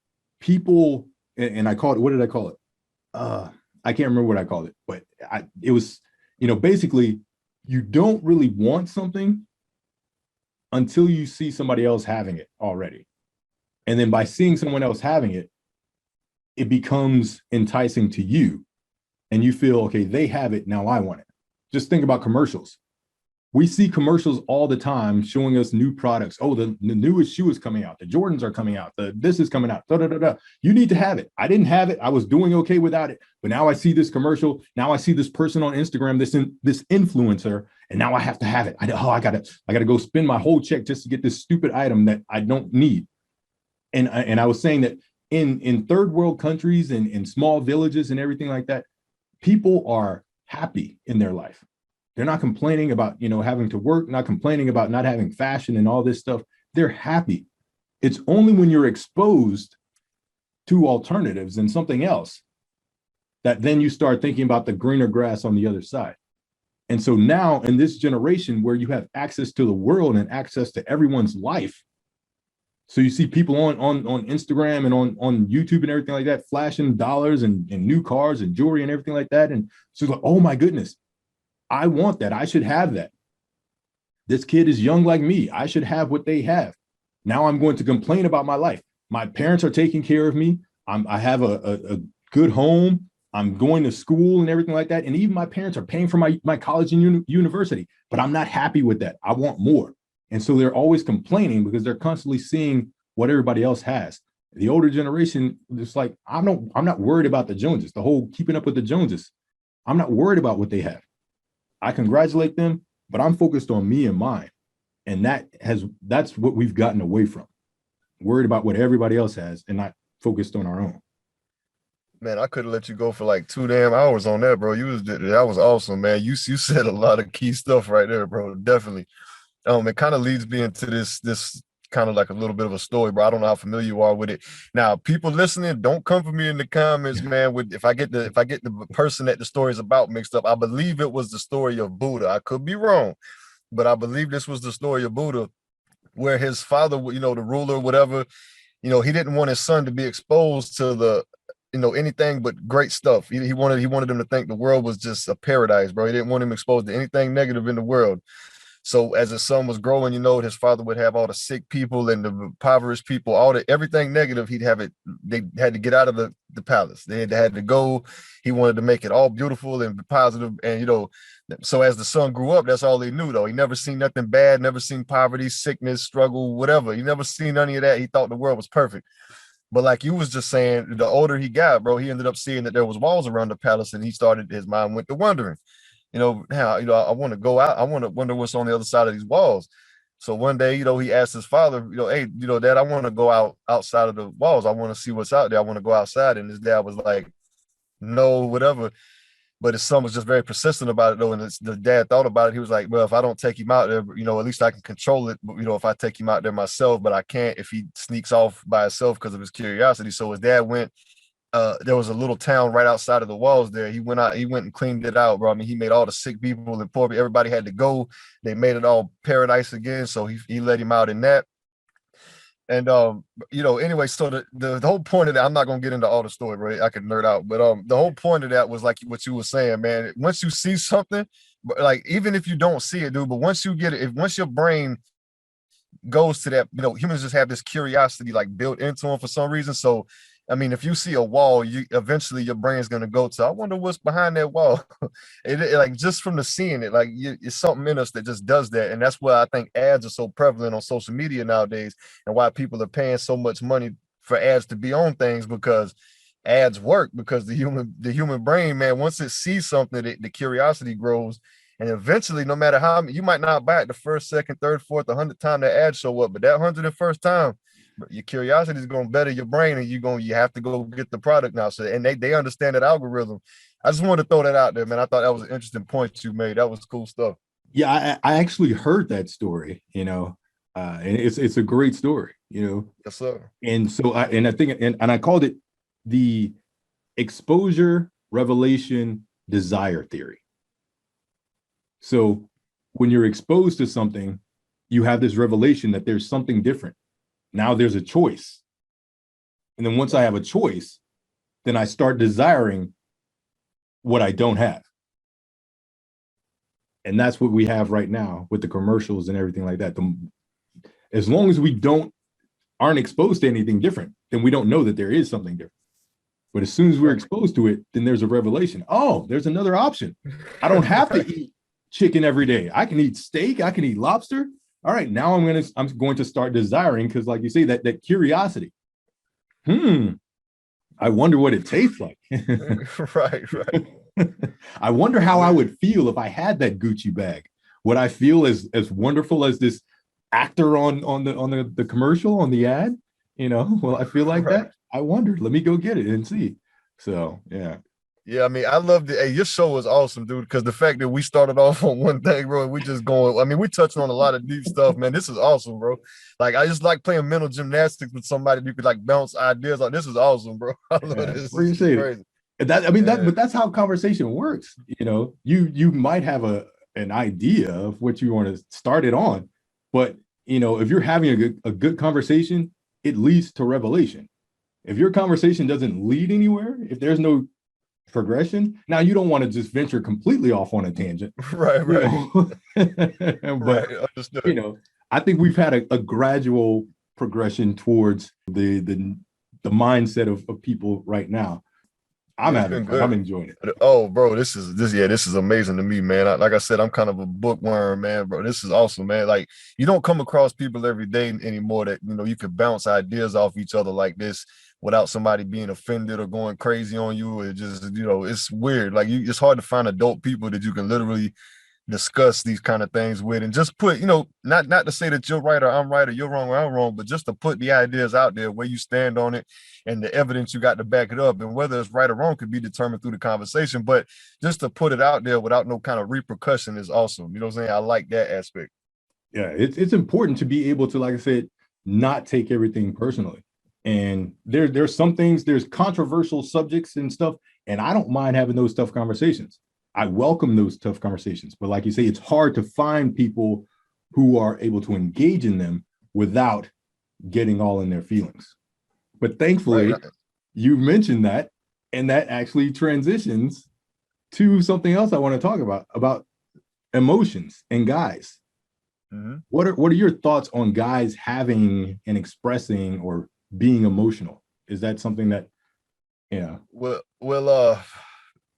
people, and I called it, what did I call it? I can't remember what I called it, but it was, basically, you don't really want something until you see somebody else having it already. And then by seeing someone else having it, it becomes enticing to you. And you feel, okay, they have it, now I want it. Just think about commercials. We see commercials all the time showing us new products. Oh, the newest shoe is coming out. The Jordans are coming out. This is coming out. Da, da, da, da. You need to have it. I didn't have it. I was doing okay without it. But now I see this commercial. Now I see this person on Instagram, this influencer, and now I have to have it. I gotta go spend my whole check just to get this stupid item that I don't need. And I was saying that in third world countries and in small villages and everything like that, people are happy in their life. They're not complaining about, having to work, not complaining about not having fashion and all this stuff. They're happy. It's only when you're exposed to alternatives and something else that then you start thinking about the greener grass on the other side. And so now in this generation where you have access to the world and access to everyone's life, so you see people on Instagram and on YouTube and everything like that, flashing dollars and new cars and jewelry and everything like that. And so it's like, oh my goodness, I want that. I should have that. This kid is young like me. I should have what they have. Now I'm going to complain about my life. My parents are taking care of me. I have a good home. I'm going to school and everything like that. And even my parents are paying for my college and university, but I'm not happy with that. I want more. And so they're always complaining because they're constantly seeing what everybody else has. The older generation, it's like, I'm not worried about the Joneses, the whole keeping up with the Joneses. I'm not worried about what they have. I congratulate them, but I'm focused on me and mine. And that's what we've gotten away from. Worried about what everybody else has and not focused on our own. Man, I could have let you go for like 2 damn hours on that, bro. That was awesome, man. You said a lot of key stuff right there, bro. Definitely. It kind of leads me into this kind of like a little bit of a story, bro. I don't know how familiar you are with it. Now, people listening, don't come for me in the comments, man. With if I get the person that the story is about mixed up, I believe it was the story of Buddha. I could be wrong, but I believe this was the story of Buddha, where his father, the ruler, whatever, he didn't want his son to be exposed to anything but great stuff. He wanted him to think the world was just a paradise, bro. He didn't want him exposed to anything negative in the world. So as his son was growing, his father would have all the sick people and the impoverished people, everything negative. He'd have it. They had to get out of the palace. They had to go. He wanted to make it all beautiful and positive. And so as the son grew up, that's all he knew. Though he never seen nothing bad, never seen poverty, sickness, struggle, whatever. He never seen any of that. He thought the world was perfect. But like you was just saying, the older he got, bro, he ended up seeing that there was walls around the palace, and his mind went to wondering. How, I want to go out. I want to wonder what's on the other side of these walls. So one day, he asked his father, hey, Dad, I want to go outside of the walls. I want to see what's out there. I want to go outside. And his dad was like, no, whatever. But his son was just very persistent about it, though. And the dad thought about it. He was like, well, if I don't take him out there, at least I can control it. But, if I take him out there myself, but I can't if he sneaks off by himself because of his curiosity. So his dad went. There was a little town right outside of the walls there. He went and cleaned it out, bro. I mean, he made all the sick people and poor people, everybody had to go. They made it all paradise again. So he let him out in that. And anyway, so the whole point of that, I'm not gonna get into all the story, right? I could nerd out, but the whole point of that was like what you were saying, man. Once you see something, like even if you don't see it, dude, but once you get it, once your brain goes to that, humans just have this curiosity like built into them for some reason. So I mean, if you see a wall, you eventually your brain's gonna go to, I wonder what's behind that wall. Like just from the seeing it, like it's something in us that just does that, and that's why I think ads are so prevalent on social media nowadays, and why people are paying so much money for ads to be on things, because ads work, because the human brain, man, once it sees something, the curiosity grows, and eventually, no matter how you might not buy it the first, second, third, fourth, 100th time that ad show up, but that 101st time your curiosity is going to better your brain, and you have to go get the product now. So, and they understand that algorithm. I just wanted to throw that out there, man. I thought that was an interesting point you made. That was cool stuff. Yeah, I actually heard that story, and it's a great story, Yes, sir. And so I think and I called it the exposure revelation desire theory. So when you're exposed to something, you have this revelation that there's something different. Now there's a choice. And then once I have a choice, then I start desiring what I don't have. And that's what we have right now with the commercials and everything like that. As long as we aren't exposed to anything different, then we don't know that there is something different. But as soon as we're exposed to it, then there's a revelation. Oh, there's another option. I don't have to eat chicken every day. I can eat steak. I can eat lobster. All right, now I'm going to start desiring, because like you say, that curiosity. I wonder what it tastes like. Right. I wonder how I would feel if I had that Gucci bag. Would I feel as wonderful as this actor on the commercial, on the ad? Well, I feel like that. I wonder. Let me go get it and see. So yeah. Yeah, I mean, I loved it. Hey, your show was awesome, dude, because the fact that we started off on one thing, bro, and we just going, I mean, we touched on a lot of deep stuff, man. This is awesome, bro. Like, I just like playing mental gymnastics with somebody you could like bounce ideas on. This is awesome, bro. I love this. Appreciate it. But that's how conversation works. You might have an idea of what you want to start it on, but if you're having a good conversation, it leads to revelation. If your conversation doesn't lead anywhere, if there's no progression, now you don't want to just venture completely off on a tangent. Right. But Understood. I think we've had a gradual progression towards the mindset of people right now. I'm enjoying it. Oh, bro, this is amazing to me, man. Like I said, I'm kind of a bookworm, man, bro. This is awesome, man. Like, you don't come across people every day anymore that you could bounce ideas off each other like this without somebody being offended or going crazy on you. It just, it's weird. Like, it's hard to find adult people that you can literally discuss these kind of things with, and just put, not to say that you're right or I'm right or you're wrong or I'm wrong, but just to put the ideas out there, where you stand on it and the evidence you got to back it up, and whether it's right or wrong could be determined through the conversation, but just to put it out there without no kind of repercussion is awesome. You know what I'm saying? I like that aspect. Yeah, it's important to be able to, like I said, not take everything personally. And there's some things, there's controversial subjects and stuff, and I don't mind having those tough conversations. I welcome those tough conversations, but like you say, it's hard to find people who are able to engage in them without getting all in their feelings. But Right. thankfully, you mentioned that, and that actually transitions to something else I want to talk about emotions and guys. Mhm. What are your thoughts on guys having and expressing or being emotional? Is that something that, yeah? Well,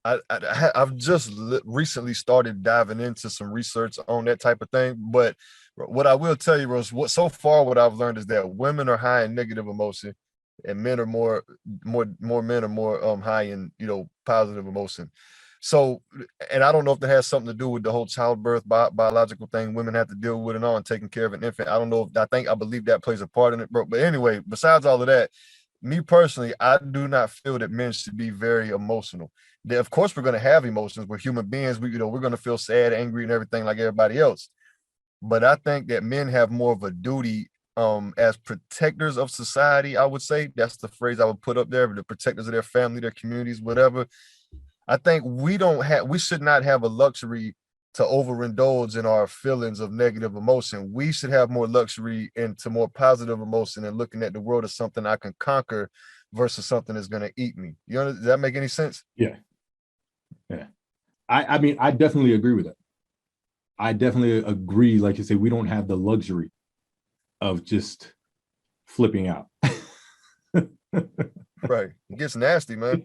I've just recently started diving into some research on that type of thing. But what I will tell you, Rose, what I've learned is that women are high in negative emotion, and men are more men are more high in positive emotion. So, and I don't know if that has something to do with the whole childbirth biological thing women have to deal with and all, and taking care of an infant. I don't know if I believe that plays a part in it, bro. But anyway, besides all of that, me personally, I do not feel that men should be very emotional. Of course, we're going to have emotions. We're human beings. We're going to feel sad, angry, and everything like everybody else. But I think that men have more of a duty as protectors of society. I would say that's the phrase I would put up there. The protectors of their family, their communities, whatever. I think we should not have a luxury to overindulge in our feelings of negative emotion. We should have more luxury into more positive emotion and looking at the world as something I can conquer versus something that's going to eat me. Does that make any sense? Yeah, yeah. I mean, I definitely agree with that. I definitely agree. Like you say, we don't have the luxury of just flipping out. Right. It gets nasty, man.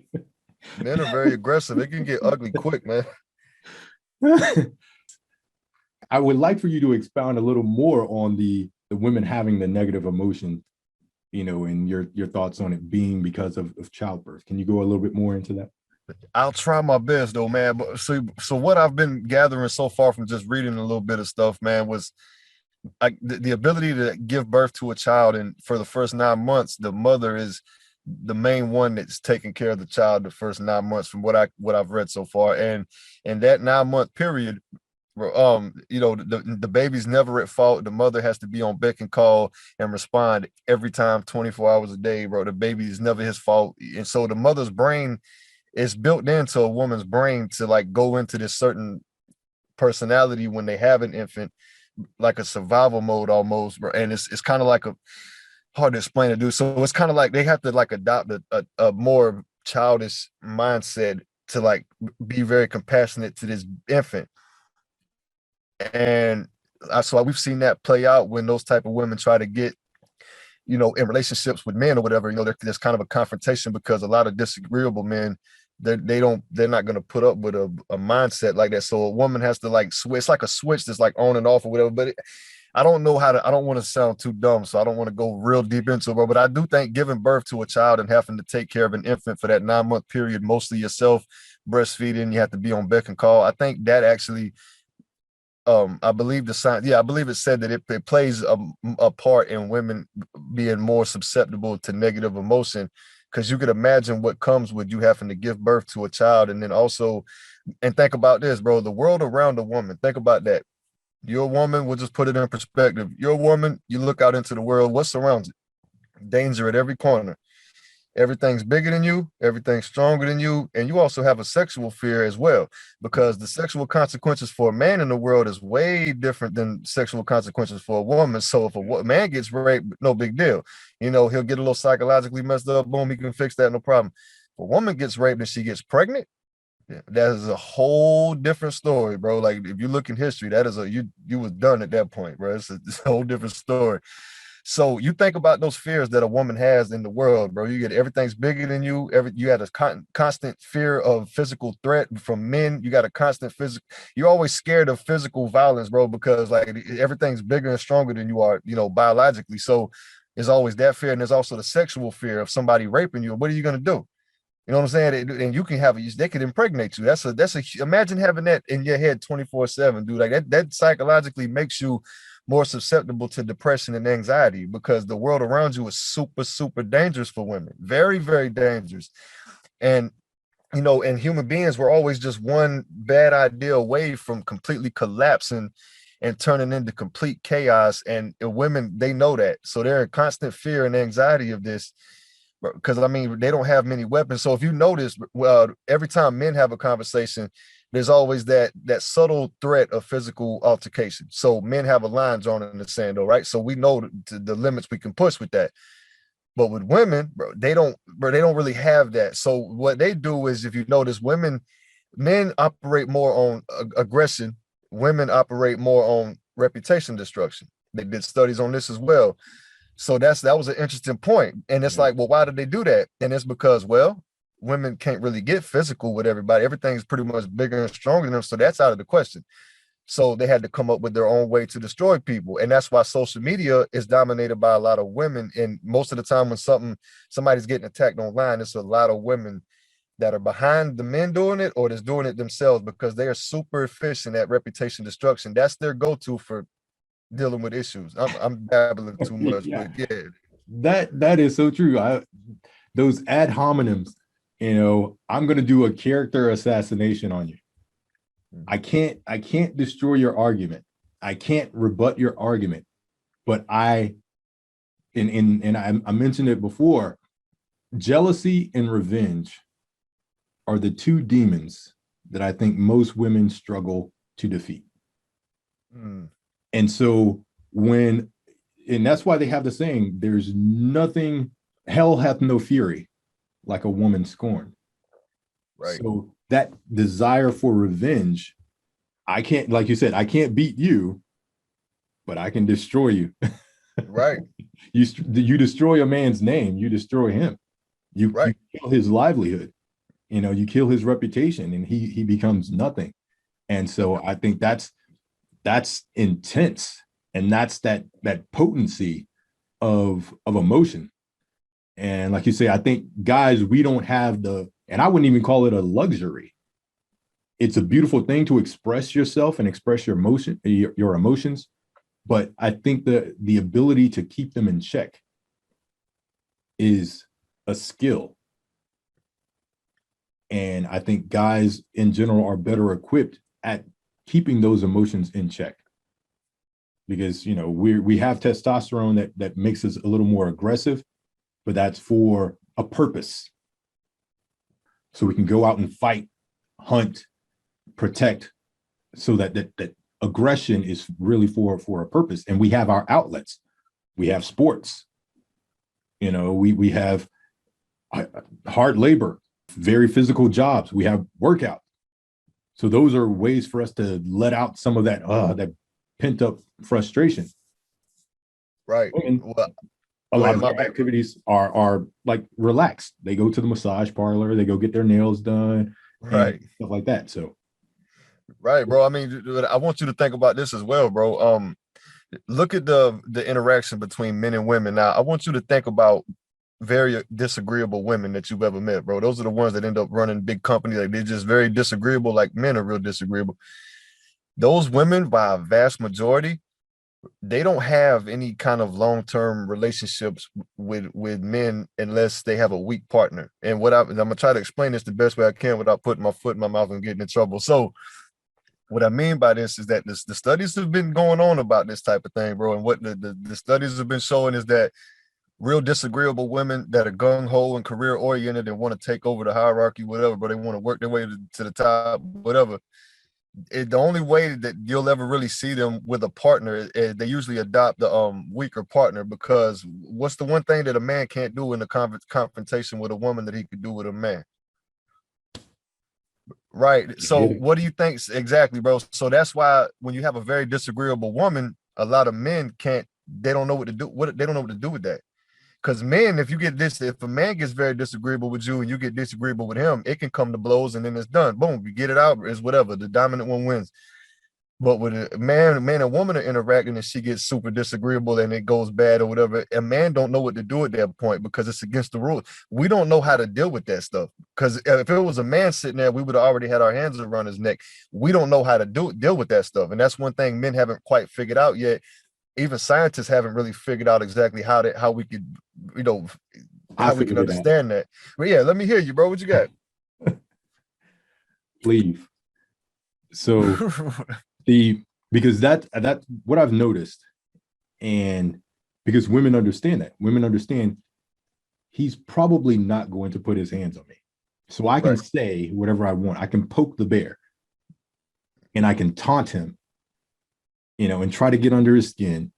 Men are very aggressive. It can get ugly quick, man. I would like for you to expound a little more on the women having the negative emotion, and your thoughts on it being because of childbirth. Can you go a little bit more into that? I'll try my best though, man. But so what I've been gathering so far from just reading a little bit of stuff, man, was the ability to give birth to a child, and for the first 9 months, the mother is the main one that's taking care of the child the first 9 months, from what I've read so far, and that 9 month period, the baby's never at fault. The mother has to be on beck and call and respond every time, 24 hours a day, bro. The baby is never his fault, and so the mother's brain is built into a woman's brain to like go into this certain personality when they have an infant, like a survival mode almost, bro. And it's kind of like a hard to explain to do. So it's kind of like they have to like adopt a more childish mindset to like be very compassionate to this infant. And so we've seen that play out when those type of women try to get, in relationships with men or whatever, there's kind of a confrontation because a lot of disagreeable men, they're not going to put up with a mindset like that. So a woman has to like switch. It's like a switch that's like on and off or whatever. But I don't know how to. I don't want to sound too dumb, so I don't want to go real deep into it. But I do think giving birth to a child and having to take care of an infant for that 9 month period, mostly yourself, breastfeeding, you have to be on beck and call. I think that actually, I believe the science, yeah, I believe it said that it plays a part in women being more susceptible to negative emotion, because you could imagine what comes with you having to give birth to a child. And then also, and think about this, bro, the world around a woman, think about that. You're a woman, we'll just put it in perspective. You're a woman, you look out into the world, what surrounds it? Danger at every corner. Everything's bigger than you, everything's stronger than you, and you also have a sexual fear as well, because the sexual consequences for a man in the world is way different than sexual consequences for a woman. So if a man gets raped, no big deal. He'll get a little psychologically messed up, boom, he can fix that, no problem. If a woman gets raped and she gets pregnant, yeah, that is a whole different story, bro. Like if you look in history, that is you was done at that point, bro. It's a whole different story. So you think about those fears that a woman has in the world, bro. You get everything's bigger than you. You had a constant fear of physical threat from men. You got a constant physical. You're always scared of physical violence, bro, because like everything's bigger and stronger than you are, biologically. So there's always that fear, and there's also the sexual fear of somebody raping you. What are you gonna do? You know what I'm saying? And you can they could impregnate you. Imagine having that in your head 24/7, dude. Like that psychologically makes you more susceptible to depression and anxiety, because the world around you is super, super dangerous for women. Very, very dangerous. And and human beings were always just one bad idea away from completely collapsing and turning into complete chaos. And women, they know that. So they're in constant fear and anxiety of this, because I mean, they don't have many weapons. So if you notice, every time men have a conversation, there's always that subtle threat of physical altercation. So men have a line drawn in the sand, though, right? So we know the limits we can push with that. But with women, they don't really have that. So what they do is, if you notice, men operate more on aggression. Women operate more on reputation destruction. They did studies on this as well. So that was an interesting point. And it's like, well, why did they do that? And it's because, well, women can't really get physical with everybody. Everything's pretty much bigger and stronger than them. So that's out of the question. So they had to come up with their own way to destroy people. And that's why social media is dominated by a lot of women. And most of the time when somebody's getting attacked online, it's a lot of women that are behind the men doing it, or that's doing it themselves, because they are super efficient at reputation destruction. That's their go-to for dealing with issues. I'm babbling too much, Yeah, but yeah. that is so true. Those ad hominems, I'm going to do a character assassination on you. I can't destroy your argument. I can't rebut your argument, but I mentioned it before. Jealousy and revenge are the two demons that I think most women struggle to defeat. And so and that's why they have the saying, there's nothing, hell hath no fury like a woman scorned. Right. So that desire for revenge, I can't, like you said, I can't beat you, but I can destroy you. Right. You destroy a man's name, you destroy him. You kill his livelihood. You kill his reputation, and he becomes nothing. And so I think that's intense, and that's that potency of emotion. And like you say, I think guys, we don't have and I wouldn't even call it a luxury. It's a beautiful thing to express yourself and express your emotions, but I think the ability to keep them in check is a skill. And I think guys in general are better equipped at keeping those emotions in check, because we have testosterone that makes us a little more aggressive, but that's for a purpose. So we can go out and fight, hunt, protect, so that aggression is really for a purpose. And we have our outlets. We have sports. We have hard labor, very physical jobs. We have workout. So those are ways for us to let out some of that pent up frustration. Right. And a lot of their activities are like relaxed. They go to the massage parlor, they go get their nails done, right, stuff like that. So, right, bro. I mean, I want you to think about this as well, bro. Look at the interaction between men and women. Now, I want you to think about very disagreeable women that you've ever met, bro. Those are the ones that end up running big companies. Like, they're just very disagreeable. Like, men are real disagreeable. Those women, by a vast majority, they don't have any kind of long-term relationships with men unless they have a weak partner. And I'm gonna try to explain this the best way I can without putting my foot in my mouth and getting in trouble. So what I mean by this is that the studies have been going on about this type of thing, bro. And what the studies have been showing is that real disagreeable women that are gung-ho and career oriented and want to take over the hierarchy, whatever, but they want to work their way to the top, whatever. The only way that you'll ever really see them with a partner is they usually adopt the weaker partner, because what's the one thing that a man can't do in the confrontation with a woman that he could do with a man? Right. So what do you think exactly, bro? So that's why when you have a very disagreeable woman, a lot of men they don't know what to do. They don't know what to do with that. Because men, if a man gets very disagreeable with you and you get disagreeable with him, it can come to blows and then it's done. Boom, you get it out. It's whatever. The dominant one wins. But with a man and woman are interacting and she gets super disagreeable and it goes bad or whatever, a man don't know what to do at that point because it's against the rules. We don't know how to deal with that stuff. Because if it was a man sitting there, we would have already had our hands around his neck. We don't know how to deal with that stuff. And that's one thing men haven't quite figured out yet. Even scientists haven't really figured out exactly how we could, how we can understand that. But yeah, let me hear you, bro. What you got? Leave. So the Because that's what I've noticed. And because women understand that. Women understand he's probably not going to put his hands on me. So I can say whatever I want. I can poke the bear and I can taunt him, and try to get under his skin,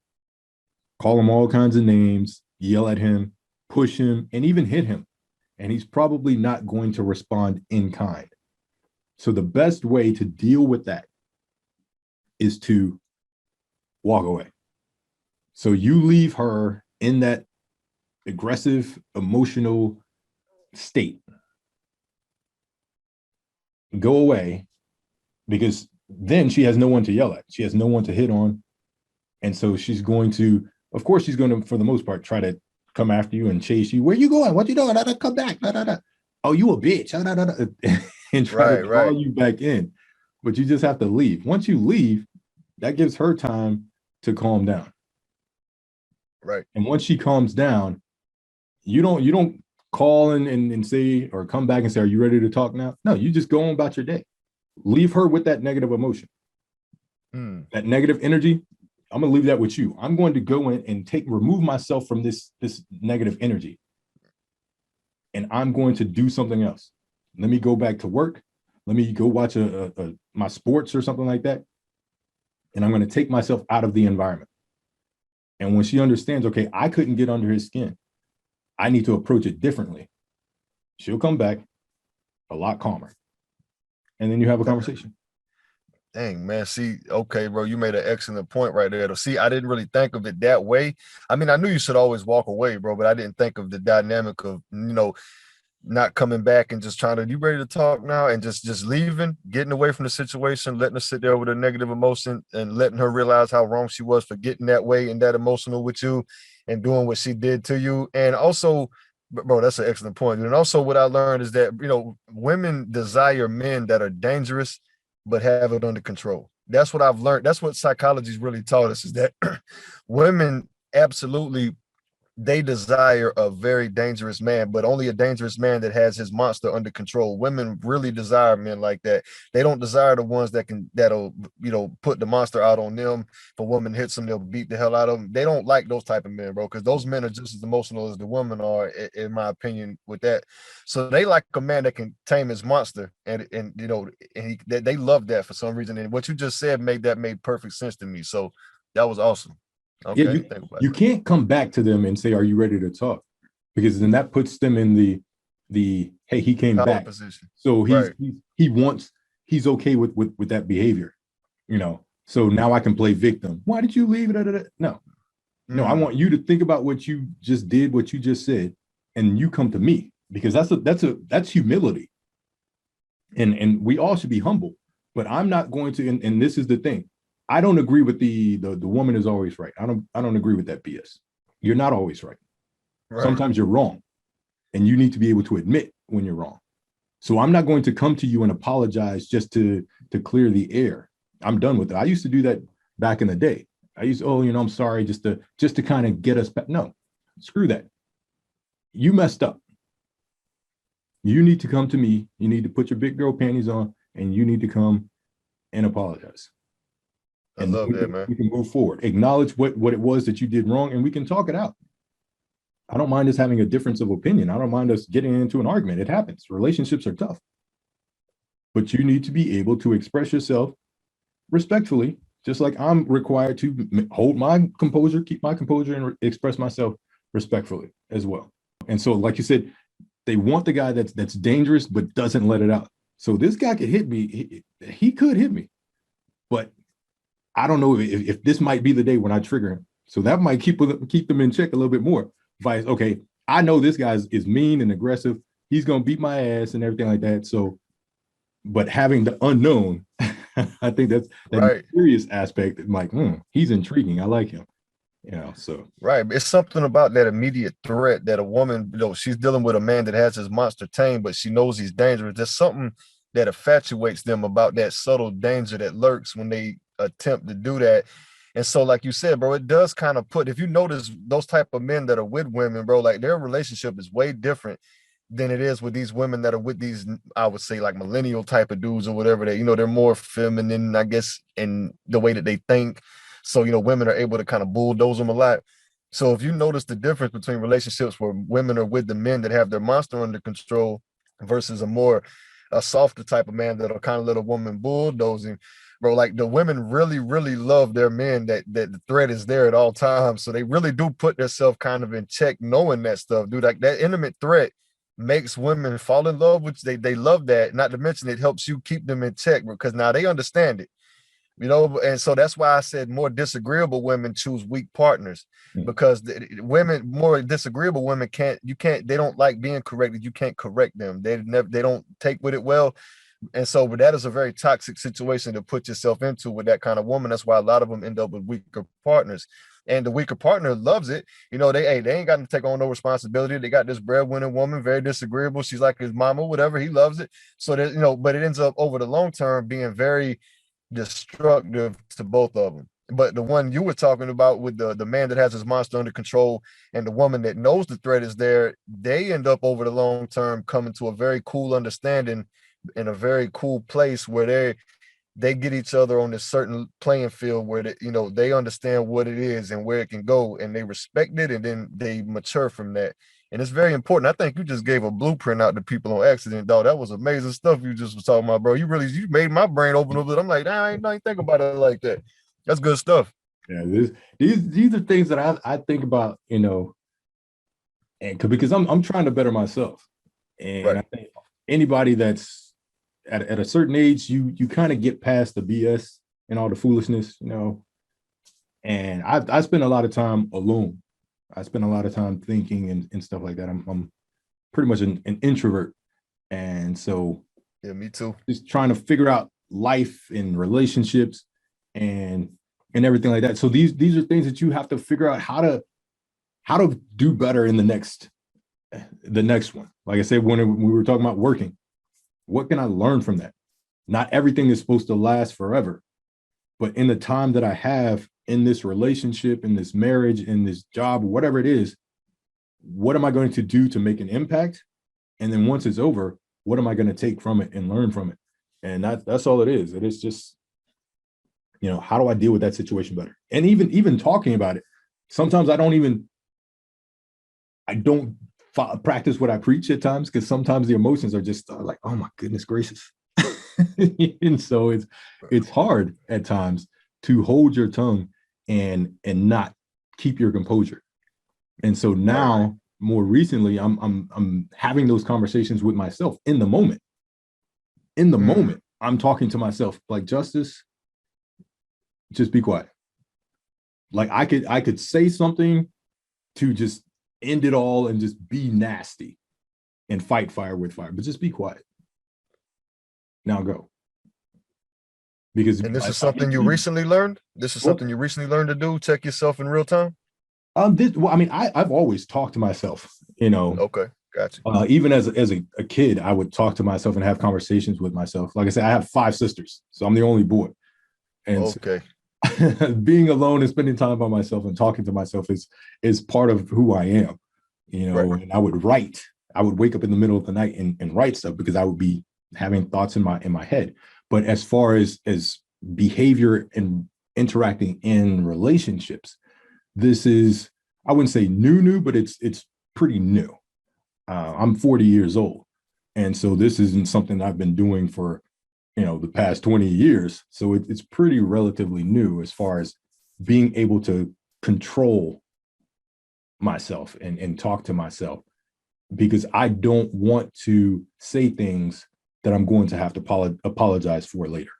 call him all kinds of names, yell at him, push him, and even hit him. And he's probably not going to respond in kind. So the best way to deal with that is to walk away. So you leave her in that aggressive, emotional state. Go away, because then she has no one to yell at. She has no one to hit on. And so she's going to, of course, she's going to, for the most part, try to come after you and chase you. Where you going? What you doing? Come back. Oh, you a bitch. And try to draw you back in. But you just have to leave. Once you leave, that gives her time to calm down. Right. And once she calms down, you don't call and say, or come back and say, are you ready to talk now? No, you just go on about your day. Leave her with that negative emotion. That negative energy, I'm going to leave that with you. I'm going to go in and remove myself from this negative energy. And I'm going to do something else. Let me go back to work. Let me go watch my sports or something like that. And I'm going to take myself out of the environment. And when she understands, okay, I couldn't get under his skin, I need to approach it differently, she'll come back a lot calmer. And then you have a conversation. Dang, man. See, okay, bro, you made an excellent point right there. See, I didn't really think of it that way. I mean, I knew you should always walk away, bro, but I didn't think of the dynamic of, not coming back and just trying to, you ready to talk now? And just leaving, getting away from the situation, letting her sit there with a negative emotion and letting her realize how wrong she was for getting that way and that emotional with you and doing what she did to you. And also, bro, that's an excellent point. And also what I learned is that, women desire men that are dangerous, but have it under control. That's what I've learned. That's what psychology's really taught us, is that women absolutely, they desire a very dangerous man, but only a dangerous man that has his monster under control. Women really desire men like that. They don't desire the ones that'll put the monster out on them. If a woman hits them, they'll beat the hell out of them. They don't like those type of men, bro, because those men are just as emotional as the women are, in my opinion, with that. So they like a man that can tame his monster, and they love that for some reason. And what you just said made perfect sense to me. So that was awesome. Okay, yeah, you can't come back to them and say, are you ready to talk? Because then that puts them in the hey, he came back position. So he's okay with that behavior, so now I can play victim. Why did you leave? No, I want you to think about what you just did, what you just said, and you come to me, because that's humility. And we all should be humble, but I'm not going to, and this is the thing. I don't agree with the woman is always right. I don't agree with that BS. You're not always right. Sometimes you're wrong, and you need to be able to admit when you're wrong. So I'm not going to come to you and apologize just to clear the air. I'm done with it. I used to do that back in the day. I used, I'm sorry, just to kind of get us back. No, screw that. You messed up. You need to come to me. You need to put your big girl panties on, and you need to come and apologize. I love that, man. We can move forward. Acknowledge what it was that you did wrong, and we can talk it out. I don't mind us having a difference of opinion. I don't mind us getting into an argument. It happens. Relationships are tough. But you need to be able to express yourself respectfully, just like I'm required to hold my composure, keep my composure, and express myself respectfully as well. And so, like you said, they want the guy that's dangerous but doesn't let it out. So this guy could hit me. He could hit me, but I don't know if this might be the day when I trigger him. So that might keep them in check a little bit more. If okay, I know this guy is mean and aggressive. He's going to beat my ass and everything like that. So, but having the unknown, I think that's that serious aspect. Like, he's intriguing. I like him. So. Right. It's something about that immediate threat that a woman, she's dealing with a man that has his monster tamed, but she knows he's dangerous. There's something that infatuates them about that subtle danger that lurks when they attempt to do that. And so, like you said, bro, it does kind of if you notice those type of men that are with women, bro, like their relationship is way different than it is with these women that are with these, I would say, like millennial type of dudes or whatever. That, they're more feminine, I guess, in the way that they think. So, women are able to kind of bulldoze them a lot. So if you notice the difference between relationships where women are with the men that have their monster under control versus a softer type of man that'll kind of let a woman bulldozing, bro, like the women really, really love their men that the threat is there at all times. So they really do put themselves kind of in check, knowing that stuff, dude. Like that intimate threat makes women fall in love, which they love that. Not to mention it helps you keep them in check because now they understand it. And so that's why I said more disagreeable women choose weak partners, because more disagreeable women they don't like being corrected. You can't correct them. They don't take with it well. And so, but that is a very toxic situation to put yourself into with that kind of woman. That's why a lot of them end up with weaker partners. And the weaker partner loves it. They ain't got to take on no responsibility. They got this breadwinner woman, very disagreeable. She's like his mama, whatever. He loves it. So that, but it ends up over the long term being very destructive to both of them. But the one you were talking about with the man that has his monster under control and the woman that knows the threat is there, they end up over the long term coming to a very cool understanding in a very cool place where they get each other on this certain playing field where they understand what it is and where it can go, and they respect it, and then they mature from that. And it's very important. I think you just gave a blueprint out to people on accident, dog. That was amazing stuff you just was talking about, bro. You made my brain open up. I'm like, I ain't think about it like that. That's good stuff. Yeah, these are things that I think about, and because I'm trying to better myself, and Right. I think anybody that's at a certain age, you kind of get past the BS and all the foolishness, And I spend a lot of time alone. I spend a lot of time thinking and stuff like that. I'm pretty much an introvert, and so Yeah, me too. just trying to figure out life and relationships and everything like that. So these are things that you have to figure out how to do better in the next one. Like I said, when we were talking about working, what can I learn from that? Not everything is supposed to last forever, but in the time that I have in this relationship, in this marriage, in this job, whatever it is, what am I going to do to make an impact? And then once it's over, what am I going to take from it and learn from it? And that's all it is. It is just, how do I deal with that situation better? And even talking about it, sometimes I don't practice what I preach at times, because sometimes the emotions are just like, oh my goodness gracious. And so it's hard at times to hold your tongue and not keep your composure. And so now, more recently, I'm having those conversations with myself in the moment. In the moment, I'm talking to myself like, Justice, just be quiet. Like I could say something to just end it all and just be nasty and fight fire with fire, but just be quiet. Now go. Because this is something you recently learned? This is something you recently learned to do? Check yourself in real time? I've always talked to myself, Okay, gotcha. Even as a kid, I would talk to myself and have conversations with myself. Like I said, I have 5 sisters, so I'm the only boy. And okay. So, being alone and spending time by myself and talking to myself is part of who I am, Right. And I would write. I would wake up in the middle of the night and write stuff because I would be having thoughts in my head. But as far as behavior and interacting in relationships, this is, I wouldn't say new, but it's pretty new. I'm 40 years old. And so this isn't something I've been doing for, the past 20 years. So it's pretty relatively new as far as being able to control myself and talk to myself, because I don't want to say things that I'm going to have to apologize for later.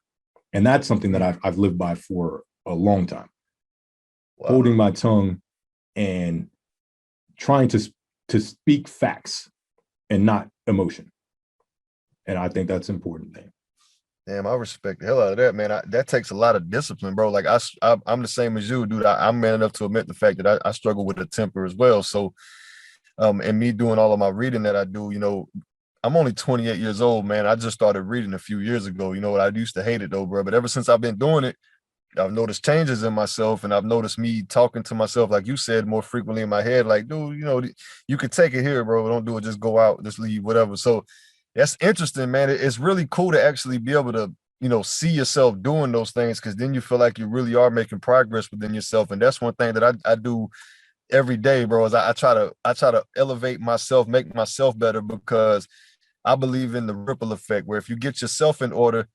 And that's something that I've lived by for a long time. Wow. Holding my tongue and trying to speak facts and not emotion. And I think that's an important thing. Damn, I respect the hell out of that, man. That takes a lot of discipline, bro. Like I'm the same as you, dude. I'm man enough to admit the fact that I struggle with a temper as well. So, and me doing all of my reading that I do, I'm only 28 years old, man. I just started reading a few years ago. I used to hate it though, bro. But ever since I've been doing it, I've noticed changes in myself, and I've noticed me talking to myself, like you said, more frequently in my head, like, dude, you could take it here, bro. Don't do it. Just go out, just leave, whatever. So that's interesting, man. It's really cool to actually be able to, see yourself doing those things, because then you feel like you really are making progress within yourself. And that's one thing that I do every day, bro, is I try to elevate myself, make myself better, because I believe in the ripple effect, where if you get yourself in order,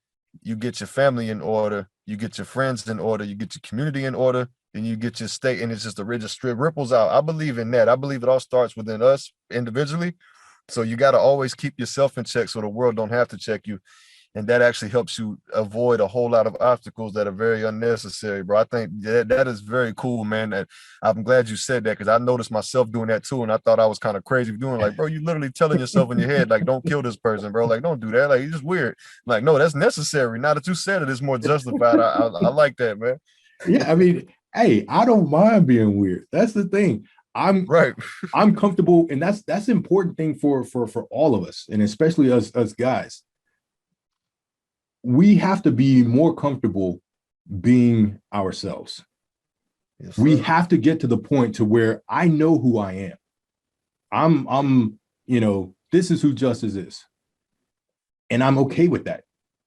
you get your family in order, you get your friends in order, you get your community in order, and you get your state, and it's just the just strip ripples out. I believe in that. I believe it all starts within us individually. So you got to always keep yourself in check so the world don't have to check you. And that actually helps you avoid a whole lot of obstacles that are very unnecessary, bro. I think that is very cool, man. And I'm glad you said that, because I noticed myself doing that too, and I thought I was kind of crazy for doing, like, bro, you literally telling yourself in your head, like, don't kill this person, bro. Like, don't do that. Like, it's just weird. Like, no, that's necessary. Now that you said it, it's more justified. I like that, man. Yeah, I mean, hey, I don't mind being weird. That's the thing. I'm Right. I'm comfortable, and that's an important thing for all of us, and especially us guys. We have to be more comfortable being ourselves. Yes, We sir. have to get to the point to where I know who I am. This is who Justice is. And I'm okay with that.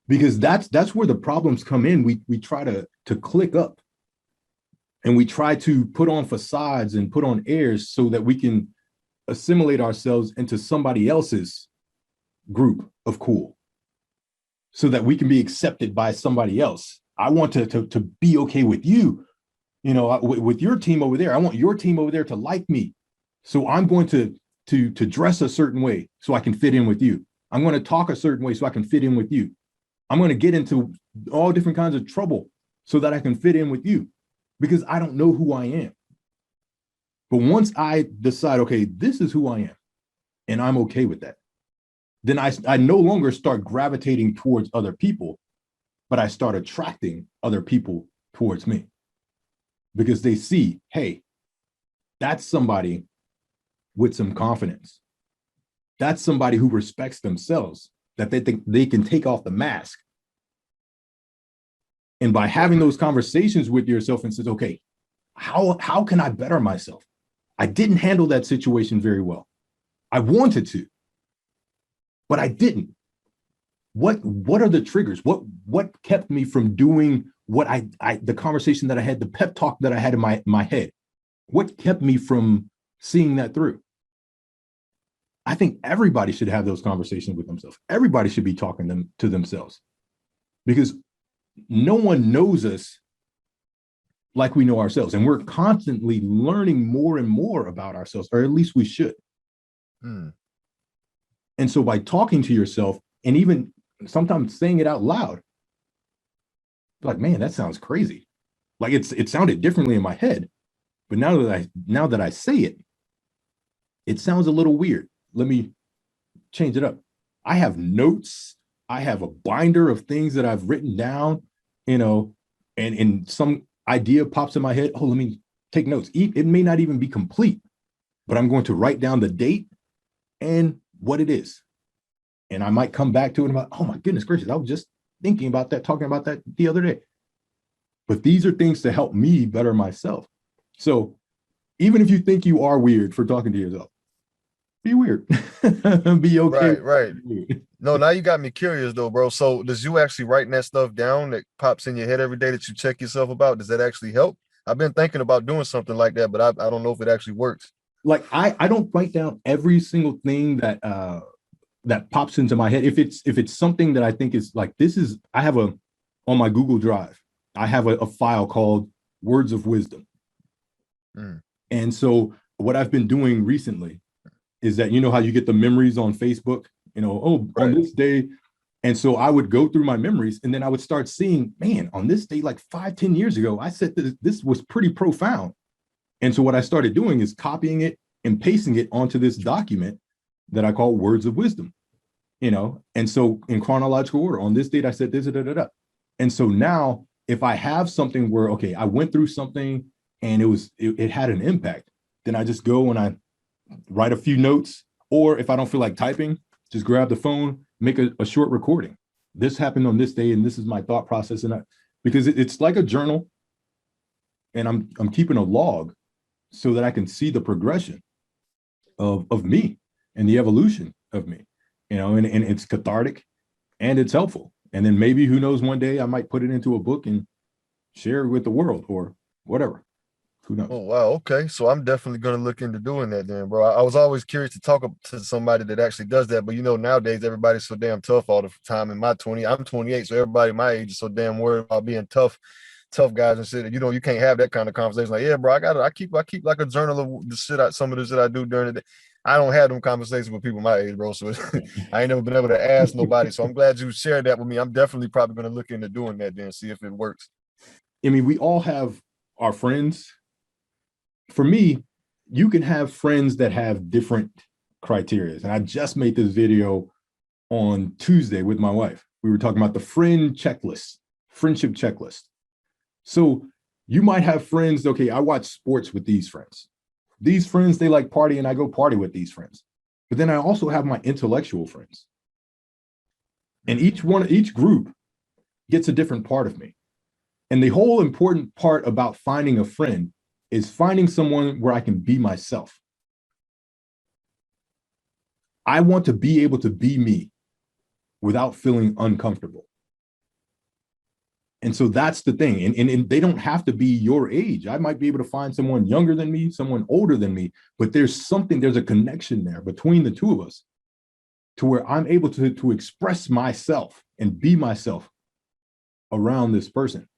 Because that's where the problems come in. We try to click up, and we try to put on facades and put on airs so that we can assimilate ourselves into somebody else's group of cool, so that we can be accepted by somebody else. I want to be okay with you, with your team over there. I want your team over there to like me. So I'm going to dress a certain way so I can fit in with you. I'm going to talk a certain way so I can fit in with you. I'm going to get into all different kinds of trouble so that I can fit in with you, because I don't know who I am. But once I decide, okay, this is who I am, and I'm okay with that, then I no longer start gravitating towards other people, but I start attracting other people towards me, because they see, hey, that's somebody with some confidence. That's somebody who respects themselves, that they think they can take off the mask. And by having those conversations with yourself and says, okay, how can I better myself? I didn't handle that situation very well. I wanted to, but I didn't. What are the triggers? What kept me from doing what the conversation that I had, the pep talk that I had in my head? What kept me from seeing that through? I think everybody should have those conversations with themselves. Everybody should be talking to themselves, because no one knows us like we know ourselves. And we're constantly learning more and more about ourselves, or at least we should. Mm. And so by talking to yourself, and even sometimes saying it out loud, like, man, that sounds crazy. Like it sounded differently in my head, but now that I say it, it sounds a little weird. Let me change it up. I have notes. I have a binder of things that I've written down, and some idea pops in my head. Oh, let me take notes. It may not even be complete, but I'm going to write down the date and what it is. And I might come back to it and I'm like, oh my goodness gracious, I was just thinking about that, talking about that the other day. But these are things to help me better myself. So even if you think you are weird for talking to yourself, be weird. Be okay. Right. No, now you got me curious though, bro. So does you actually writing that stuff down that pops in your head every day that you check yourself about? Does that actually help? I've been thinking about doing something like that, but I don't know if it actually works. Like I don't write down every single thing that pops into my head. If it's something that I think is like, I have on my Google Drive, I have a file called Words of Wisdom. Mm. And so what I've been doing recently is that, how you get the memories on Facebook, Right. on this day. And so I would go through my memories, and then I would start seeing, man, on this day, like 5-10 years ago, I said this was pretty profound. And so what I started doing is copying it and pasting it onto this document that I call Words of Wisdom, and so in chronological order, on this date, I said this, da, da, da. And so now if I have something where, okay, I went through something and it had an impact, then I just go and I write a few notes, or if I don't feel like typing, just grab the phone, make a short recording. This happened on this day, and this is my thought process. And because it's like a journal, and I'm keeping a log so that I can see the progression of me and the evolution of me, and it's cathartic and it's helpful. And then maybe, who knows, one day I might put it into a book and share it with the world or whatever. Who knows? Oh wow, okay. So I'm definitely gonna look into doing that then, bro. I was always curious to talk to somebody that actually does that, but nowadays everybody's so damn tough all the time. In my 20, I'm 28, so everybody my age is so damn worried about being tough guys and shit. You can't have that kind of conversation. Like, yeah, bro, I keep like a journal of some of the shit I do during the day. I don't have them conversations with people my age, bro. So I ain't never been able to ask nobody. So I'm glad you shared that with me. I'm definitely probably gonna look into doing that then, see if it works. I mean, we all have our friends. For me, you can have friends that have different criteria. And I just made this video on Tuesday with my wife. We were talking about the friendship checklist. So you might have friends, okay, I watch sports with these friends. These friends, they like party, and I go party with these friends. But then I also have my intellectual friends. And each group gets a different part of me. And the whole important part about finding a friend is finding someone where I can be myself. I want to be able to be me without feeling uncomfortable. And so that's the thing. And they don't have to be your age. I might be able to find someone younger than me, someone older than me, but there's a connection there between the two of us to where I'm able to express myself and be myself around this person.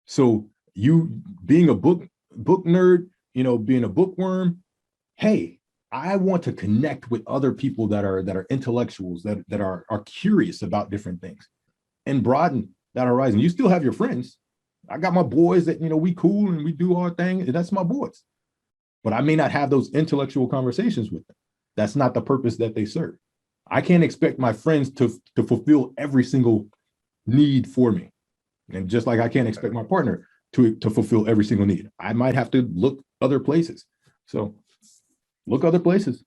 So you being a book nerd, being a bookworm, hey, I want to connect with other people that are intellectuals, that are curious about different things, and broaden that horizon. You still have your friends. I got my boys that, we cool and we do our thing, and that's my boys. But I may not have those intellectual conversations with them. That's not the purpose that they serve. I can't expect my friends to fulfill every single need for me. And just like I can't expect my partner to fulfill every single need. I might have to look other places. So look other places.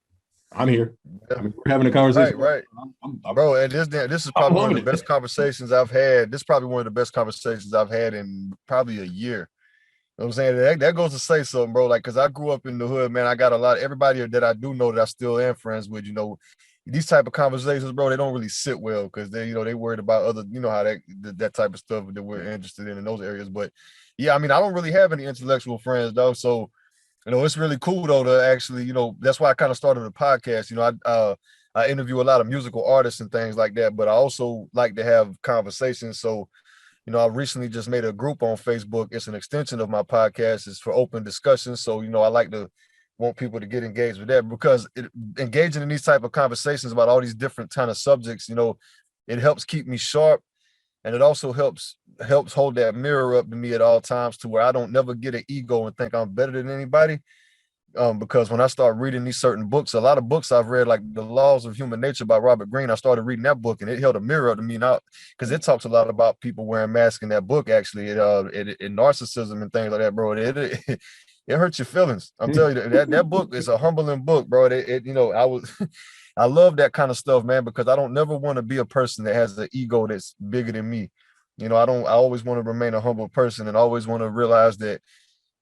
I'm here. I mean, we're having a conversation. Right. Bro, and this is probably one of the best conversations I've had. This is probably one of the best conversations I've had in probably a year. You know what I'm saying? That goes to say something, bro. Like, cause I grew up in the hood, man. I got a lot of everybody that I do know that I still am friends with, these type of conversations, bro, they don't really sit well because they worried about other, how that type of stuff that we're interested in those areas. But yeah, I mean, I don't really have any intellectual friends though. So, it's really cool though to actually, that's why I kind of started a podcast. I interview a lot of musical artists and things like that, but I also like to have conversations. So, I recently just made a group on Facebook. It's an extension of my podcast. It's for open discussion. So, I like to want people to get engaged with that because engaging in these type of conversations about all these different kind of subjects, it helps keep me sharp. And it also helps hold that mirror up to me at all times to where I don't never get an ego and think I'm better than anybody. Because when I start reading these certain books, a lot of books I've read, like The Laws of Human Nature by Robert Greene, I started reading that book and it held a mirror up to me now because it talks a lot about people wearing masks in that book. Actually, it narcissism and things like that, bro. It hurts your feelings. I'm telling you that book is a humbling book, bro. I love that kind of stuff, man, because I don't never want to be a person that has an ego that's bigger than me. I always want to remain a humble person and always want to realize that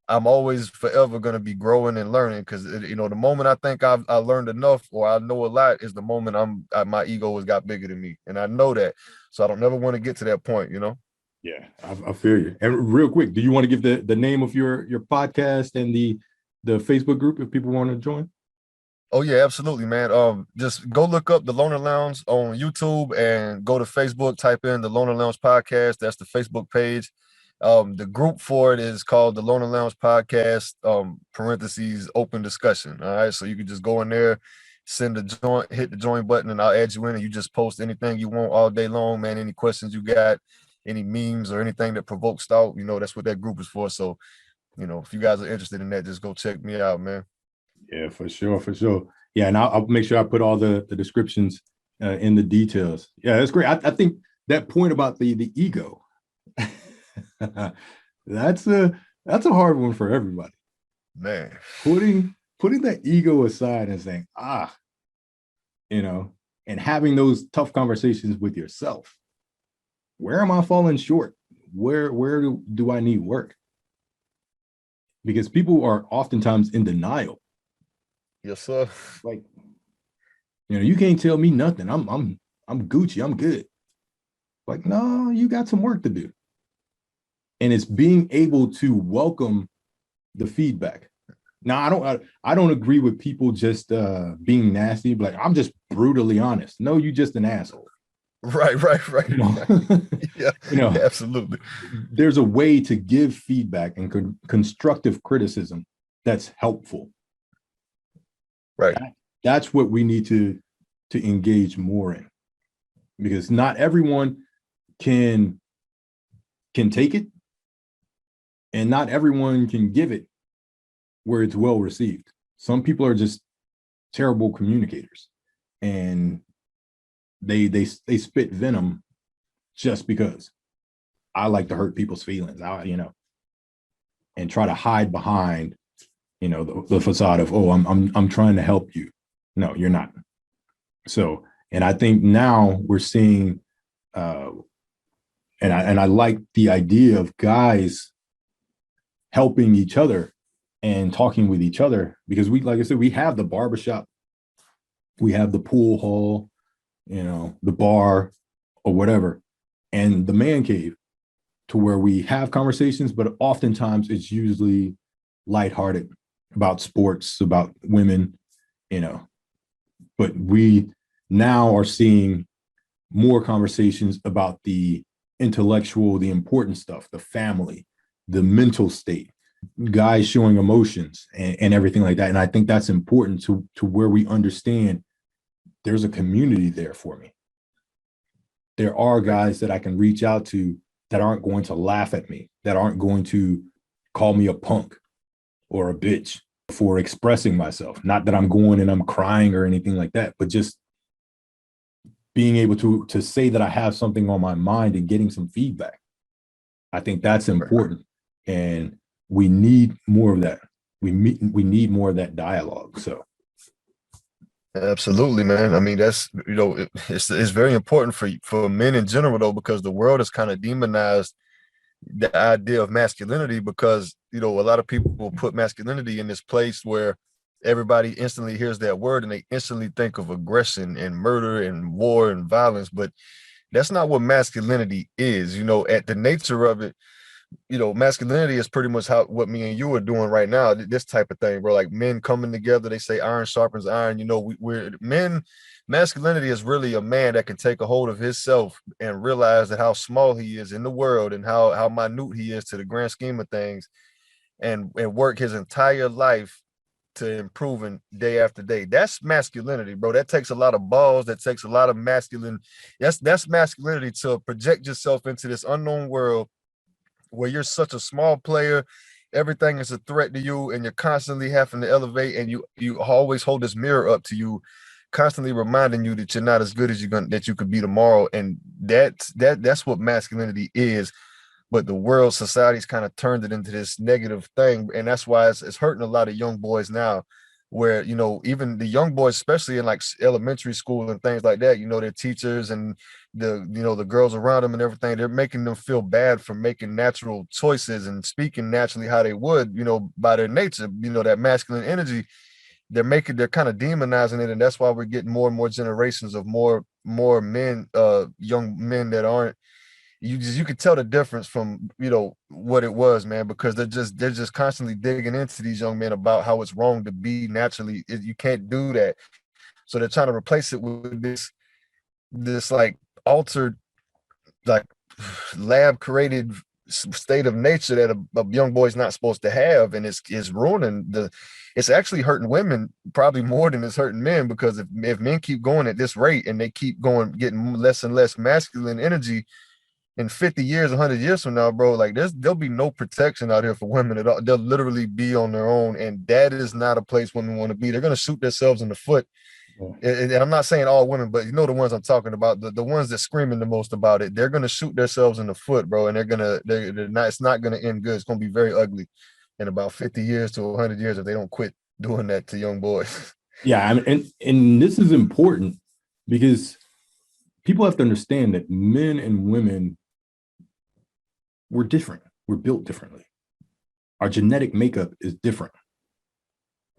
I'm always forever going to be growing and learning because, the moment I think I learned enough or I know a lot is the moment my ego has got bigger than me. And I know that. So I don't never want to get to that point, Yeah, I feel you. And real quick, do you want to give the name of your podcast and the Facebook group if people want to join? Oh yeah, absolutely, man. Just go look up the Loner Lounge on YouTube and go to Facebook, type in the Loner Lounge podcast. That's the Facebook page. The group for it is called the Loner Lounge Podcast, parentheses, open discussion. All right. So you can just go in there, hit the join button, and I'll add you in and you just post anything you want all day long, man. Any questions you got, any memes or anything that provokes thought, that's what that group is for. So, if you guys are interested in that, just go check me out, man. Yeah, for sure. Yeah, and I'll make sure I put all the descriptions in the details. Yeah, that's great. I think that point about the ego, that's a hard one for everybody. Man, putting that ego aside and saying, and having those tough conversations with yourself. Where am I falling short? where do I need work? Because people are oftentimes in denial. Yes, sir. Like, you can't tell me nothing. I'm Gucci. I'm good. Like, no, you got some work to do. And it's being able to welcome the feedback. Now, I don't agree with people just being nasty. Like, I'm just brutally honest. No, you just an asshole. Right, right. You know, Yeah, you know, absolutely. there's a way to give feedback and constructive criticism that's helpful. Right. That's what we need to engage more in, because not everyone can take it, and not everyone can give it where it's well received. Some people are just terrible communicators, and they spit venom just because. I like to hurt people's feelings, and try to hide behind, the facade of, oh, I'm trying to help you. No, you're not. So, and I think now we're seeing, and I like the idea of guys helping each other and talking with each other, because like I said, we have the barbershop, we have the pool hall, the bar or whatever, and the man cave, to where we have conversations, but oftentimes it's usually lighthearted, about sports, about women, but we now are seeing more conversations about the intellectual, the important stuff, the family, the mental state, guys showing emotions and everything like that. And I think that's important to where we understand there's a community there for me. There are guys that I can reach out to that aren't going to laugh at me, that aren't going to call me a punk or a bitch for expressing myself. Not that I'm going and I'm crying or anything like that, but just being able to say that I have something on my mind and getting some feedback. I think that's important. And we need more of that. We need more of that dialogue. So absolutely, man. I mean, that's, it's very important for men in general, though, because the world has kind of demonized the idea of masculinity, because, a lot of people will put masculinity in this place where everybody instantly hears that word and they instantly think of aggression and murder and war and violence. But that's not what masculinity is. At the nature of it, masculinity is pretty much what me and you are doing right now, this type of thing, bro. Like, men coming together, they say iron sharpens iron. We're men. Masculinity is really a man that can take a hold of himself and realize that how small he is in the world and how minute he is to the grand scheme of things, and work his entire life to improving day after day. That's masculinity, bro. That takes a lot of balls. That takes a lot of masculine. That's masculinity, to project yourself into this unknown world where you're such a small player, everything is a threat to you, and you're constantly having to elevate, and you always hold this mirror up to you, constantly reminding you that you're not as good as that you could be tomorrow. And that's what masculinity is. But the world, society's kind of turned it into this negative thing, and that's why it's hurting a lot of young boys now, where even the young boys, especially in like elementary school and things like that, their teachers and the girls around them and everything, they're making them feel bad for making natural choices and speaking naturally how they would, by their nature, that masculine energy. They're kind of demonizing it, and that's why we're getting more and more generations of more men, young men that aren't, you could tell the difference from what it was, man, because they're just constantly digging into these young men about how it's wrong to be naturally. You can't do that. So they're trying to replace it with this like altered, like, lab created state of nature that a young boy's not supposed to have, and it's ruining it's actually hurting women probably more than it's hurting men, because if men keep going at this rate and they keep going getting less and less masculine energy, in 50 years, 100 years from now, bro, like there'll be no protection out here for women at all. They'll literally be on their own, and that is not a place women want to be. They're going to shoot themselves in the foot. And I'm not saying all women, but the ones I'm talking about, the ones that screaming the most about it, they're going to shoot themselves in the foot, bro, and they're not, it's not going to end good. It's going to be very ugly in about 50 years to 100 years if they don't quit doing that to young boys. Yeah, and this is important, because people have to understand that men and women we're different. We're built differently. Our genetic makeup is different.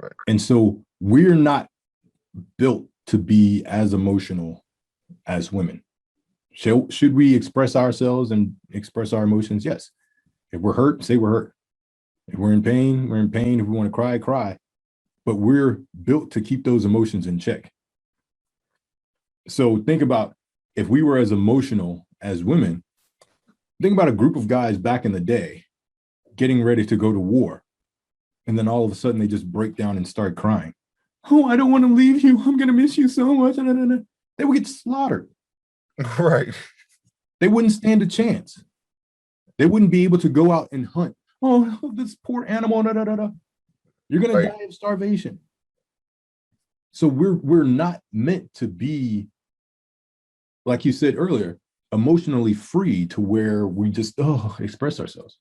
Right. And so we're not built to be as emotional as women. Should we express ourselves and express our emotions? Yes. If we're hurt, say we're hurt. If we're in pain, we're in pain. If we want to cry, cry. But we're built to keep those emotions in check. So think about if we were as emotional as women, think about a group of guys back in the day getting ready to go to war. And then all of a sudden they just break down and start crying. Oh, I don't want to leave you. I'm going to miss you so much. They would get slaughtered. Right. They wouldn't stand a chance. They wouldn't be able to go out and hunt. Oh, this poor animal. You're going to die of starvation. So we're not meant to be, like you said earlier, emotionally free to where we just express ourselves.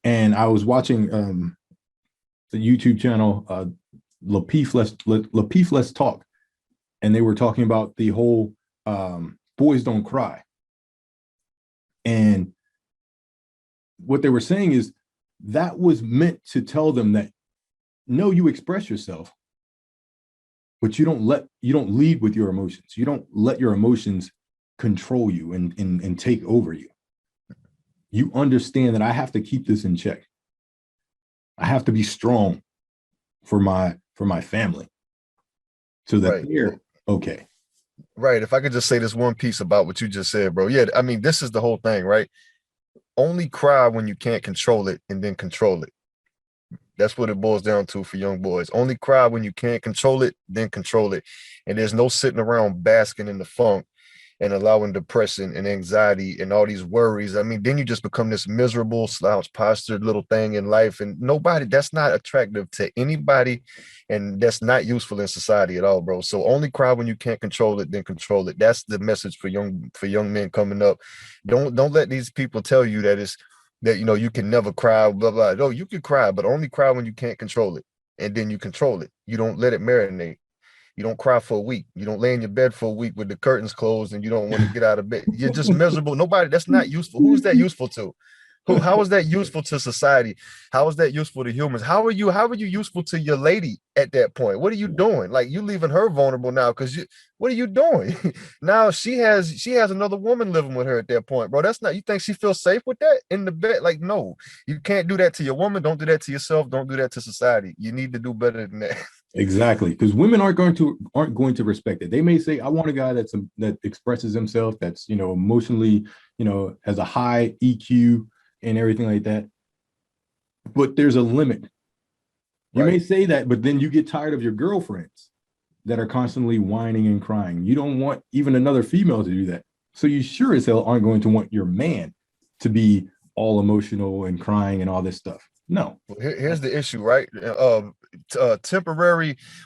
And I was watching the YouTube channel Lapeef Let's Talk, and they were talking about the whole boys don't cry. And what they were saying is that was meant to tell them that no, you express yourself, but you don't lead with your emotions. You don't let your emotions control you and take over you. You understand that I have to keep this in check. I have to be strong for my family so that they're okay. Right. If I could just say this one piece about what you just said, bro. Yeah, I mean, this is the whole thing, right? Only cry when you can't control it and then control it. That's what it boils down to for young boys. Only cry when you can't control it, then control it. And there's no sitting around basking in the funk and allowing depression and anxiety and all these worries. I mean, then you just become this miserable, slouch postured little thing in life. And that's not attractive to anybody. And that's not useful in society at all, bro. So only cry when you can't control it, then control it. That's the message for young men coming up. Don't let these people tell you that you can never cry, blah blah. No, you can cry, but only cry when you can't control it, and then you control it. You don't let it marinate. You don't cry for a week. You don't lay in your bed for a week with the curtains closed and you don't want to get out of bed. You're just miserable. That's not useful. Who's that useful to? How is that useful to society? How is that useful to humans? How are you useful to your lady at that point? What are you doing? Like, you leaving her vulnerable now because what are you doing? Now she has another woman living with her at that point, bro. That's not, you think she feels safe with that in the bed? Like, no, you can't do that to your woman. Don't do that to yourself. Don't do that to society. You need to do better than that. Exactly, because women aren't going to respect it. They may say, "I want a guy that expresses himself, that's emotionally, has a high EQ and everything like that." But there's a limit. You may say that, but then you get tired of your girlfriends that are constantly whining and crying. You don't want even another female to do that. So you sure as hell aren't going to want your man to be all emotional and crying and all this stuff. No. Well, here's the issue, right?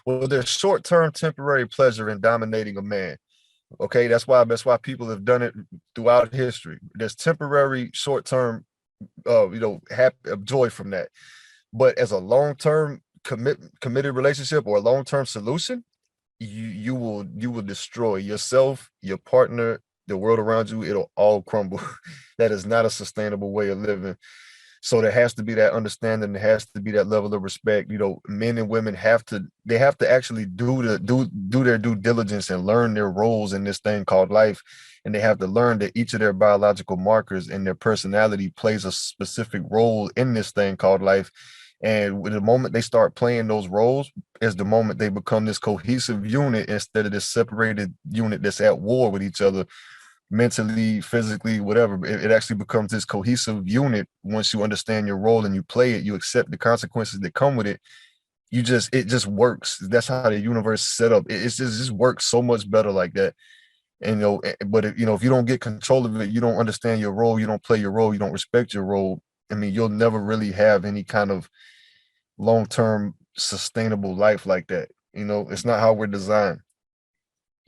There's short-term temporary pleasure in dominating a man. Okay, that's why people have done it throughout history. There's temporary, short-term, joy from that. But as a long-term committed relationship or a long-term solution, you will destroy yourself, your partner, the world around you. It'll all crumble. That is not a sustainable way of living. So there has to be that understanding. There has to be that level of respect. Men and women have to actually do their due diligence and learn their roles in this thing called life. And they have to learn that each of their biological markers and their personality plays a specific role in this thing called life. And the moment they start playing those roles is the moment they become this cohesive unit instead of this separated unit that's at war with each other, mentally, physically, whatever. It actually becomes this cohesive unit. Once you understand your role and you play it, you accept the consequences that come with it. It just works. That's how the universe is set up. It just works so much better like that. And but if you don't get control of it, you don't understand your role, you don't play your role, you don't respect your role. I mean, you'll never really have any kind of long-term sustainable life like that. It's not how we're designed.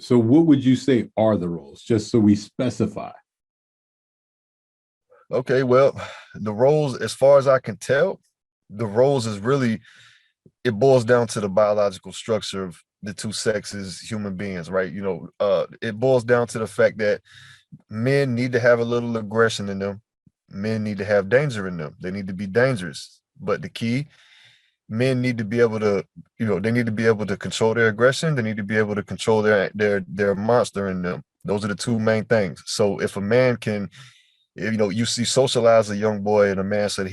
So what would you say are the roles, just so we specify? Okay, well, the roles, as far as I can tell, the roles is really, it boils down to the biological structure of the two sexes, human beings, right? It boils down to the fact that men need to have a little aggression in them. Men need to have danger in them. They need to be dangerous. But the key, men need to be able to, they need to be able to control their aggression. They need to be able to control their monster in them. Those are the two main things. So if a man can, you see socialize a young boy and a man so that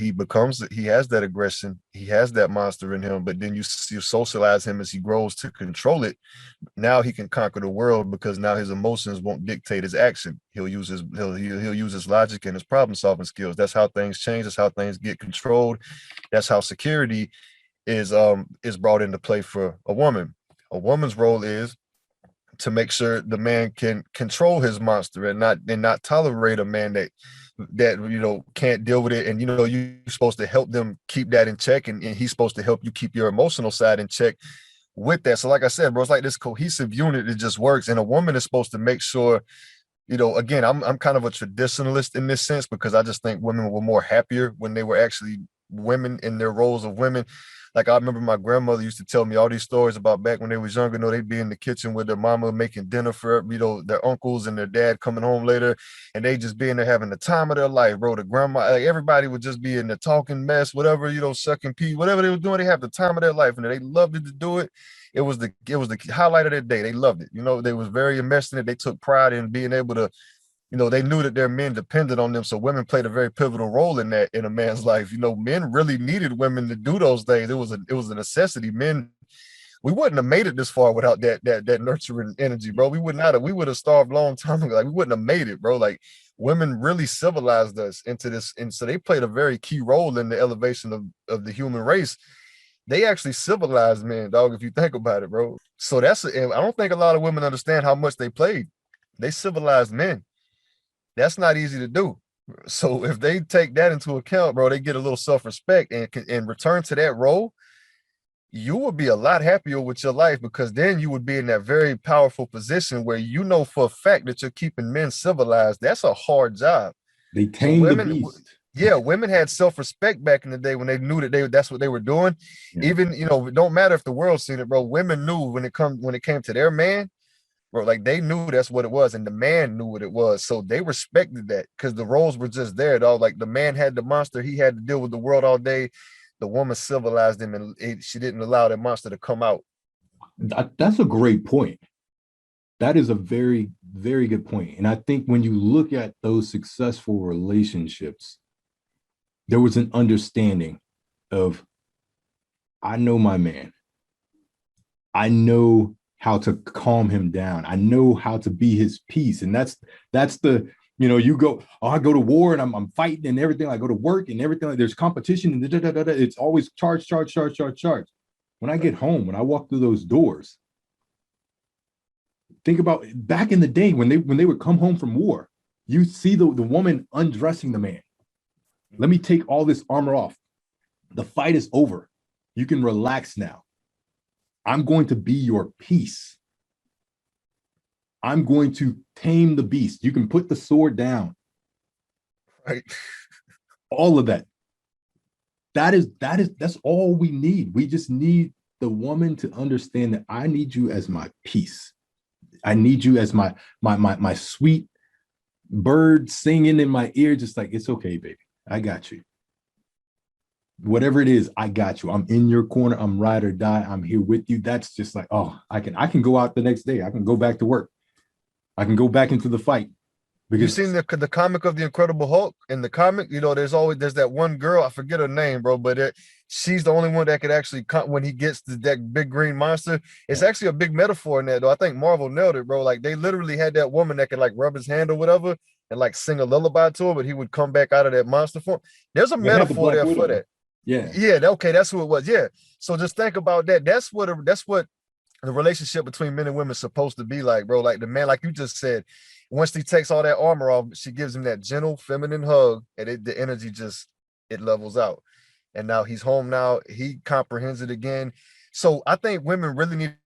he has that aggression, he has that monster in him, but then you see socialize him as he grows to control it. Now he can conquer the world because now his emotions won't dictate his action. He'll use his logic and his problem solving skills. That's how things change. That's how things get controlled. That's how security is brought into play for a woman. A woman's role is to make sure the man can control his monster and not tolerate a man that can't deal with it. And you're supposed to help them keep that in check, and he's supposed to help you keep your emotional side in check with that. So like I said, bro, it's like this cohesive unit that just works. And a woman is supposed to make sure, again, I'm kind of a traditionalist in this sense because I just think women were more happier when they were actually women in their roles of women. Like I remember my grandmother used to tell me all these stories about back when they was younger. They'd be in the kitchen with their mama making dinner for their uncles and their dad coming home later, and they just be in there having the time of their life, bro. The grandma, like everybody would just be in the talking mess, whatever, sucking pee, whatever they were doing. They have the time of their life, and they loved it to do it. It was the highlight of their day. They loved it. They was very immersed in it. They took pride in being able to. They knew that their men depended on them. So women played a very pivotal role in that in a man's life. Men really needed women to do those things. It was a necessity. Men, we wouldn't have made it this far without that nurturing energy, bro. We would have starved a long time ago. Like we wouldn't have made it, bro. Like women really civilized us into this. And so they played a very key role in the elevation of the human race. They actually civilized men, dog, if you think about it, bro. So I don't think a lot of women understand how much they played. They civilized men. That's not easy to do. So if they take that into account, bro, they get a little self-respect and return to that role, you would be a lot happier with your life because then you would be in that very powerful position where for a fact that you're keeping men civilized. That's a hard job. They tame the beast. Yeah, women had self-respect back in the day when they knew that's what they were doing. Yeah. Even, it don't matter if the world seen it, bro. Women knew when it came to their man, bro, like they knew that's what it was, and the man knew what it was, so they respected that because the roles were just there, dog. Like the man had the monster, he had to deal with the world all day. The woman civilized him, and she didn't allow that monster to come out. That's a great point. That is a very, very good point. And I think when you look at those successful relationships, there was an understanding of, I know my man. I know how to calm him down. I know how to be his peace. And that's the, you go, I go to war and I'm fighting and everything. I go to work and everything. Like there's competition and it's always charge. When I get home, when I walk through those doors, think about back in the day when they would come home from war, you see the woman undressing the man. Let me take all this armor off. The fight is over. You can relax now. I'm going to be your peace. I'm going to tame the beast. You can put the sword down. Right. All of that. That's all we need. We just need the woman to understand that I need you as my peace. I need you as my sweet bird singing in my ear, just like, it's okay, baby. I got you. Whatever it is, I got you. I'm in your corner. I'm ride or die. I'm here with you. That's just like, oh, I can go out the next day. I can go back to work. I can go back into the fight. Because you've seen the comic of the Incredible Hulk? In the comic, there's that one girl, I forget her name, bro, but she's the only one that could actually, when he gets to that big green monster, it's actually a big metaphor in that, though. I think Marvel nailed it, bro. Like they literally had that woman that could like rub his hand or whatever and like sing a lullaby to her, but he would come back out of that monster form. There's a metaphor there for that. Yeah. Okay, that's who it was. Yeah. So just think about that. That's what the relationship between men and women is supposed to be like, bro. Like the man, like you just said, once he takes all that armor off, she gives him that gentle, feminine hug, and the energy it levels out. And now he's home now. He comprehends it again. So I think women really need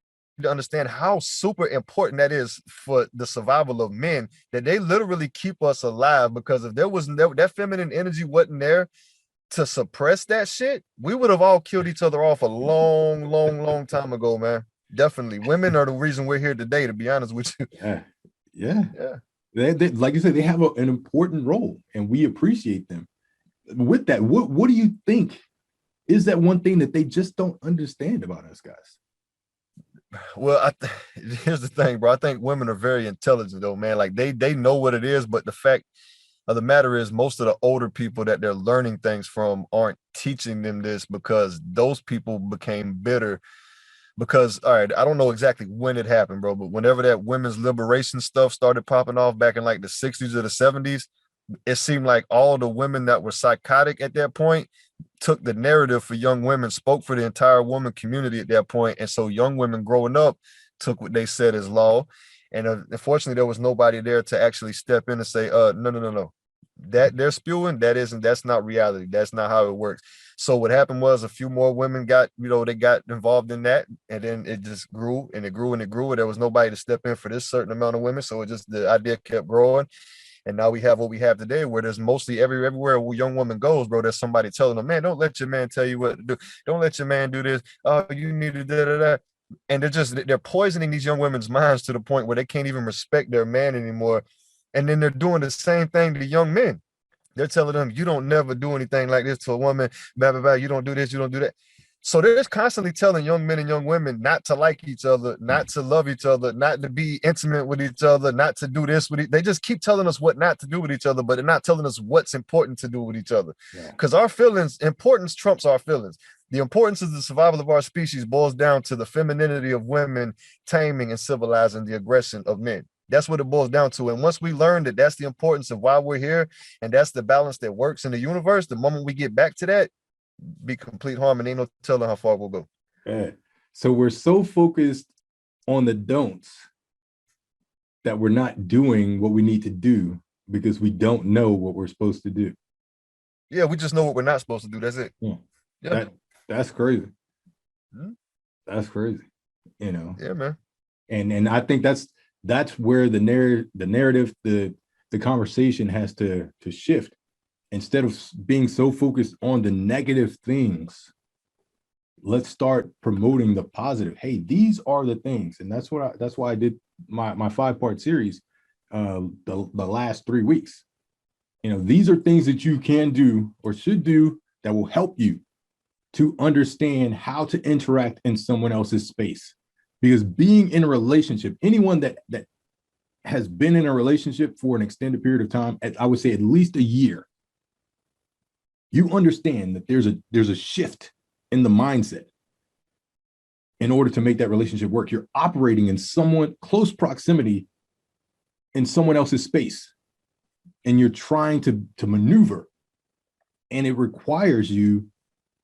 to understand how super important that is for the survival of men, that they literally keep us alive, because if there was that feminine energy wasn't there to suppress that shit, we would have all killed each other off a long time ago, man. Definitely. Women are the reason we're here today, to be honest with you. Yeah. Like you said, they have an important role, and we appreciate them. With that, what do you think is that one thing that they just don't understand about us guys? Well, here's the thing, bro. I think women are very intelligent, though, man. Like they know what it is, but the fact of the matter is, most of the older people that they're learning things from aren't teaching them this because those people became bitter. Because, all right, I don't know exactly when it happened, bro, but whenever that women's liberation stuff started popping off back in like the 60s or the 70s, it seemed like all the women that were psychotic at that point took the narrative for young women, spoke for the entire woman community at that point. And so young women growing up took what they said as law. And unfortunately, there was nobody there to actually step in and say, no, no, no, no. That they're spewing, that's not reality. That's not how it works. So what happened was a few more women got, they got involved in that, and then it just grew and it grew and it grew. And there was nobody to step in for this certain amount of women. So it just, the idea kept growing. And now we have what we have today, where there's mostly everywhere where young woman goes, bro, there's somebody telling them, man, don't let your man tell you what to do. Don't let your man do this. Oh, you need to da da da. And they're poisoning these young women's minds to the point where they can't even respect their man anymore. And then they're doing the same thing to young men. They're telling them, you don't never do anything like this to a woman, blah, blah, blah. You don't do this, you don't do that. So they're just constantly telling young men and young women not to like each other, not to love each other, not to be intimate with each other, not to do this with They just keep telling us what not to do with each other, but they're not telling us what's important to do with each other. Because our feelings, importance trumps our feelings. The importance of the survival of our species boils down to the femininity of women taming and civilizing the aggression of men. That's what it boils down to. And once we learn that that's the importance of why we're here, and that's the balance that works in the universe, the moment we get back to that, be complete harmony. Ain't no telling how far we'll go. Yeah. So we're so focused on the don'ts that we're not doing what we need to do because we don't know what we're supposed to do. Yeah, we just know what we're not supposed to do. That's it. Yeah. That's crazy. That's crazy. You know. Yeah, man. And I think that's where the narrative, the conversation has to shift. Instead of being so focused on the negative things, let's start promoting the positive. Hey, these are the things. And that's why I did my 5-part series the last 3 weeks. You know, these are things that you can do or should do that will help you to understand how to interact in someone else's space. Because being in a relationship, anyone that has been in a relationship for an extended period of time, I would say at least a year, you understand that there's a shift in the mindset in order to make that relationship work. You're operating in somewhat close proximity in someone else's space, and you're trying to maneuver, and it requires you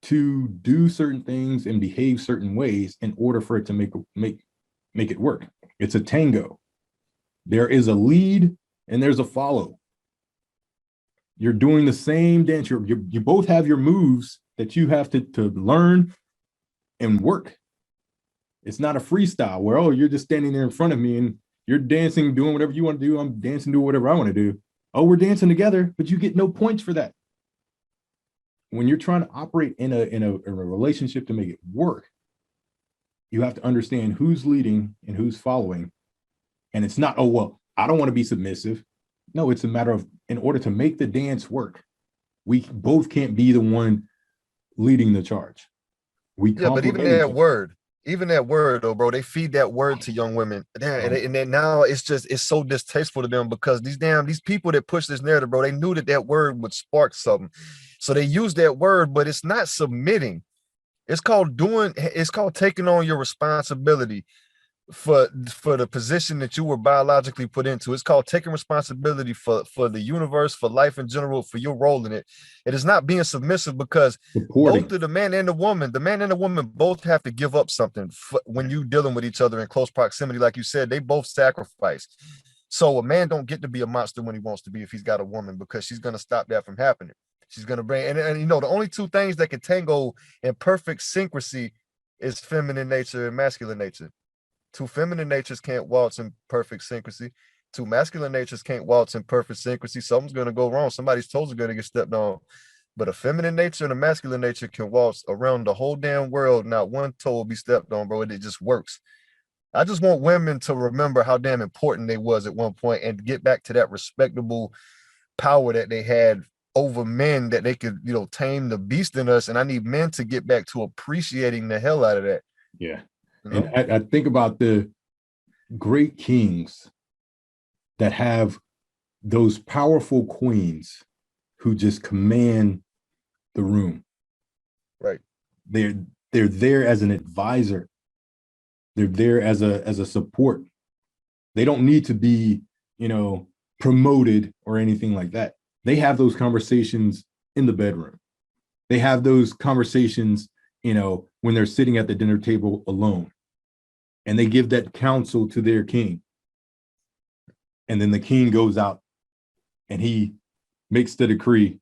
to do certain things and behave certain ways in order for it to make it work. It's a tango. There is a lead and there's a follow. You're doing the same dance. You both have your moves that you have to learn and work. It's not a freestyle where, oh, you're just standing there in front of me and you're dancing, doing whatever you want to do. I'm dancing, doing whatever I want to do. Oh, we're dancing together, but you get no points for that. When you're trying to operate in a relationship to make it work, you have to understand who's leading and who's following. And it's not, oh, well, I don't want to be submissive. No, it's a matter of, in order to make the dance work, we both can't be the one leading the charge. But even that word though, bro, they feed that word to young women. And then now it's so distasteful to them because these people that push this narrative, bro, they knew that word would spark something. So they use that word, but it's not submitting. It's called taking on your responsibility for the position that you were biologically put into. It's called taking responsibility for the universe, for life in general, for your role in it. It is not being submissive because both of the man and the woman both have to give up something when you dealing with each other in close proximity. Like you said, they both sacrifice. So a man don't get to be a monster when he wants to be if he's got a woman, because she's going to stop that from happening. She's going to bring, and you know, the only two things that can tango in perfect syncrasy is feminine nature and masculine nature. Two feminine natures can't waltz in perfect syncrasy. Two masculine natures can't waltz in perfect syncrasy. Something's going to go wrong. Somebody's toes are going to get stepped on. But a feminine nature and a masculine nature can waltz around the whole damn world. Not one toe will be stepped on, bro. It just works. I just want women to remember how damn important they was at one point and get back to that respectable power that they had over men, that they could, tame the beast in us. And I need men to get back to appreciating the hell out of that. Yeah. You And know? I think about the great kings that have those powerful queens who just command the room. Right. They're they're there as an advisor. They're there as a support. They don't need to be, promoted or anything like that. They have those conversations in the bedroom. They have those conversations, when they're sitting at the dinner table alone. And they give that counsel to their king. And then the king goes out and he makes the decree.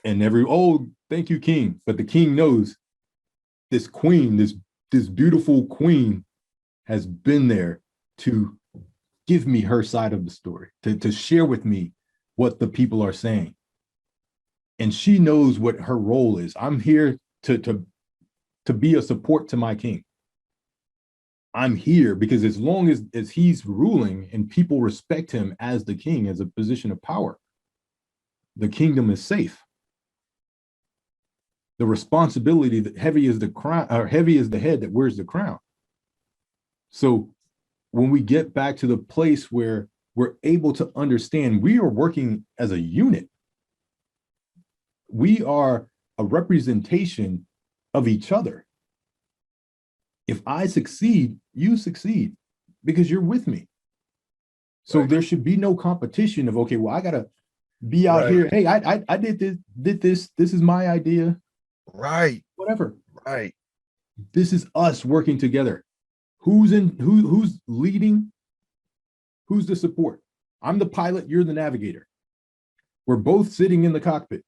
And thank you, king. But the king knows this queen, this beautiful queen has been there to give me her side of the story, to share with me what the people are saying. And she knows what her role is. I'm here to be a support to my king. I'm here because as long as he's ruling and people respect him as the king, as a position of power, the kingdom is safe. The responsibility that heavy is the crown, or heavy is the head that wears the crown. So when we get back to the place where we're able to understand we are working as a unit, we are a representation of each other. If I succeed, you succeed because you're with me. So Right. there should be no competition of, okay, well, I gotta be out Right. here. Hey, I did this. This is my idea. Right. Whatever. Right. This is us working together. Who's leading? Who's the support? I'm the pilot, you're the navigator. We're both sitting in the cockpit.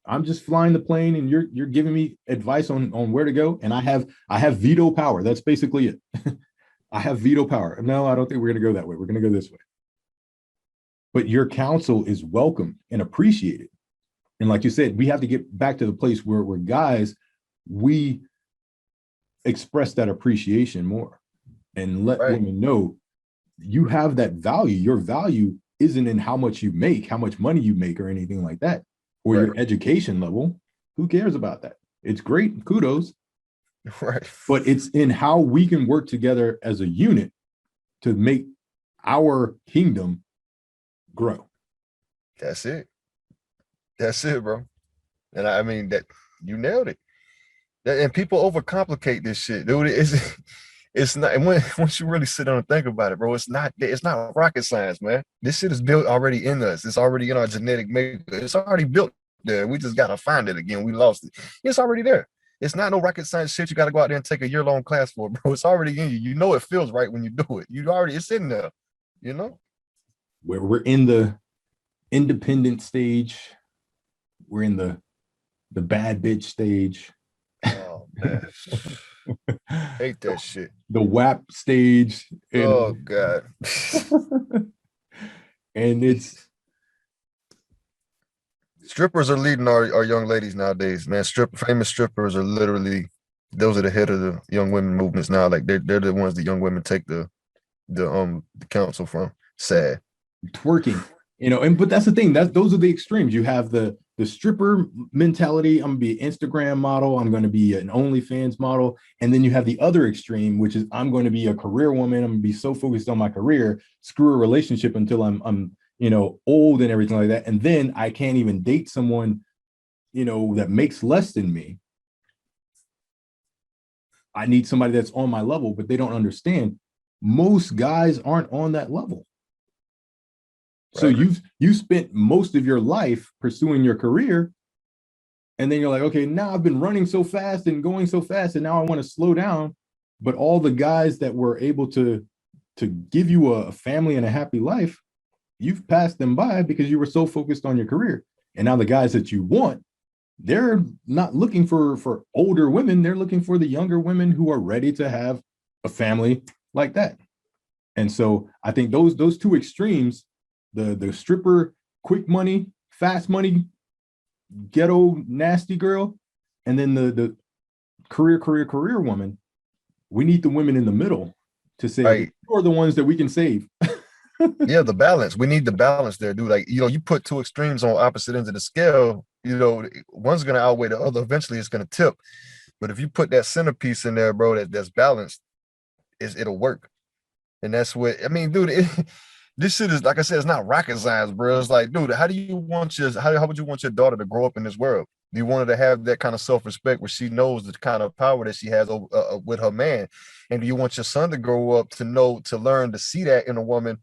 I'm just flying the plane and you're giving me advice on where to go. And I have veto power. That's basically it. I have veto power. No, I don't think we're going to go that way. We're going to go this way. But your counsel is welcome and appreciated. And like you said, we have to get back to the place where guys, we express that appreciation more and let women know you have that value. Your value isn't in how much you make, how much money you make or anything like that, or your education level. Who cares about that? It's great, kudos. Right. But it's in how we can work together as a unit to make our kingdom grow. That's it. That's it, bro. And I mean that you nailed it. And people overcomplicate this shit, dude. It's not. And once you really sit down and think about it, bro, it's not rocket science, man. This shit is built already in us. It's already in our genetic makeup. It's already built there. We just gotta find it again. We lost it. It's already there. It's not no rocket science shit you got to go out there and take a year-long class for, bro. It's already in you. You know it feels right when you do it. It's in there, Where we're in the independent stage, we're in the bad bitch stage. Oh man. Hate that shit. The WAP stage. Oh God. And it's strippers are leading our young ladies nowadays, man. Famous strippers are literally, those are the head of the young women movements now. Like they're the ones that young women take the counsel from. Sad. Twerking, but that's the thing. Those are the extremes. You have the stripper mentality. I'm gonna be an Instagram model. I'm gonna be an OnlyFans model. And then you have the other extreme, which is I'm going to be a career woman. I'm gonna be so focused on my career, screw a relationship until I'm old and everything like that. And then I can't even date someone, that makes less than me. I need somebody that's on my level, but they don't understand. Most guys aren't on that level. So you spent most of your life pursuing your career, and then you're like, okay, now I've been running so fast and going so fast, and now I want to slow down. But all the guys that were able to give you a family and a happy life, you've passed them by because you were so focused on your career. And now the guys that you want, they're not looking for older women. They're looking for the younger women who are ready to have a family like that. And so I think those two extremes, the stripper, quick money, fast money, ghetto nasty girl, and then the career woman, we need the women in the middle to say, okay, right. who are the ones that we can save? Yeah, the balance. We need the balance there, dude. Like, you put two extremes on opposite ends of the scale, one's gonna outweigh the other. Eventually it's gonna tip. But if you put that centerpiece in there, bro, that's balanced, it'll work. And that's what I mean, dude. This shit is, like I said, it's not rocket science, bro. It's like, dude, how would you want your daughter to grow up in this world? Do you want her to have that kind of self-respect where she knows the kind of power that she has with her man? And do you want your son to grow up to learn to see that in a woman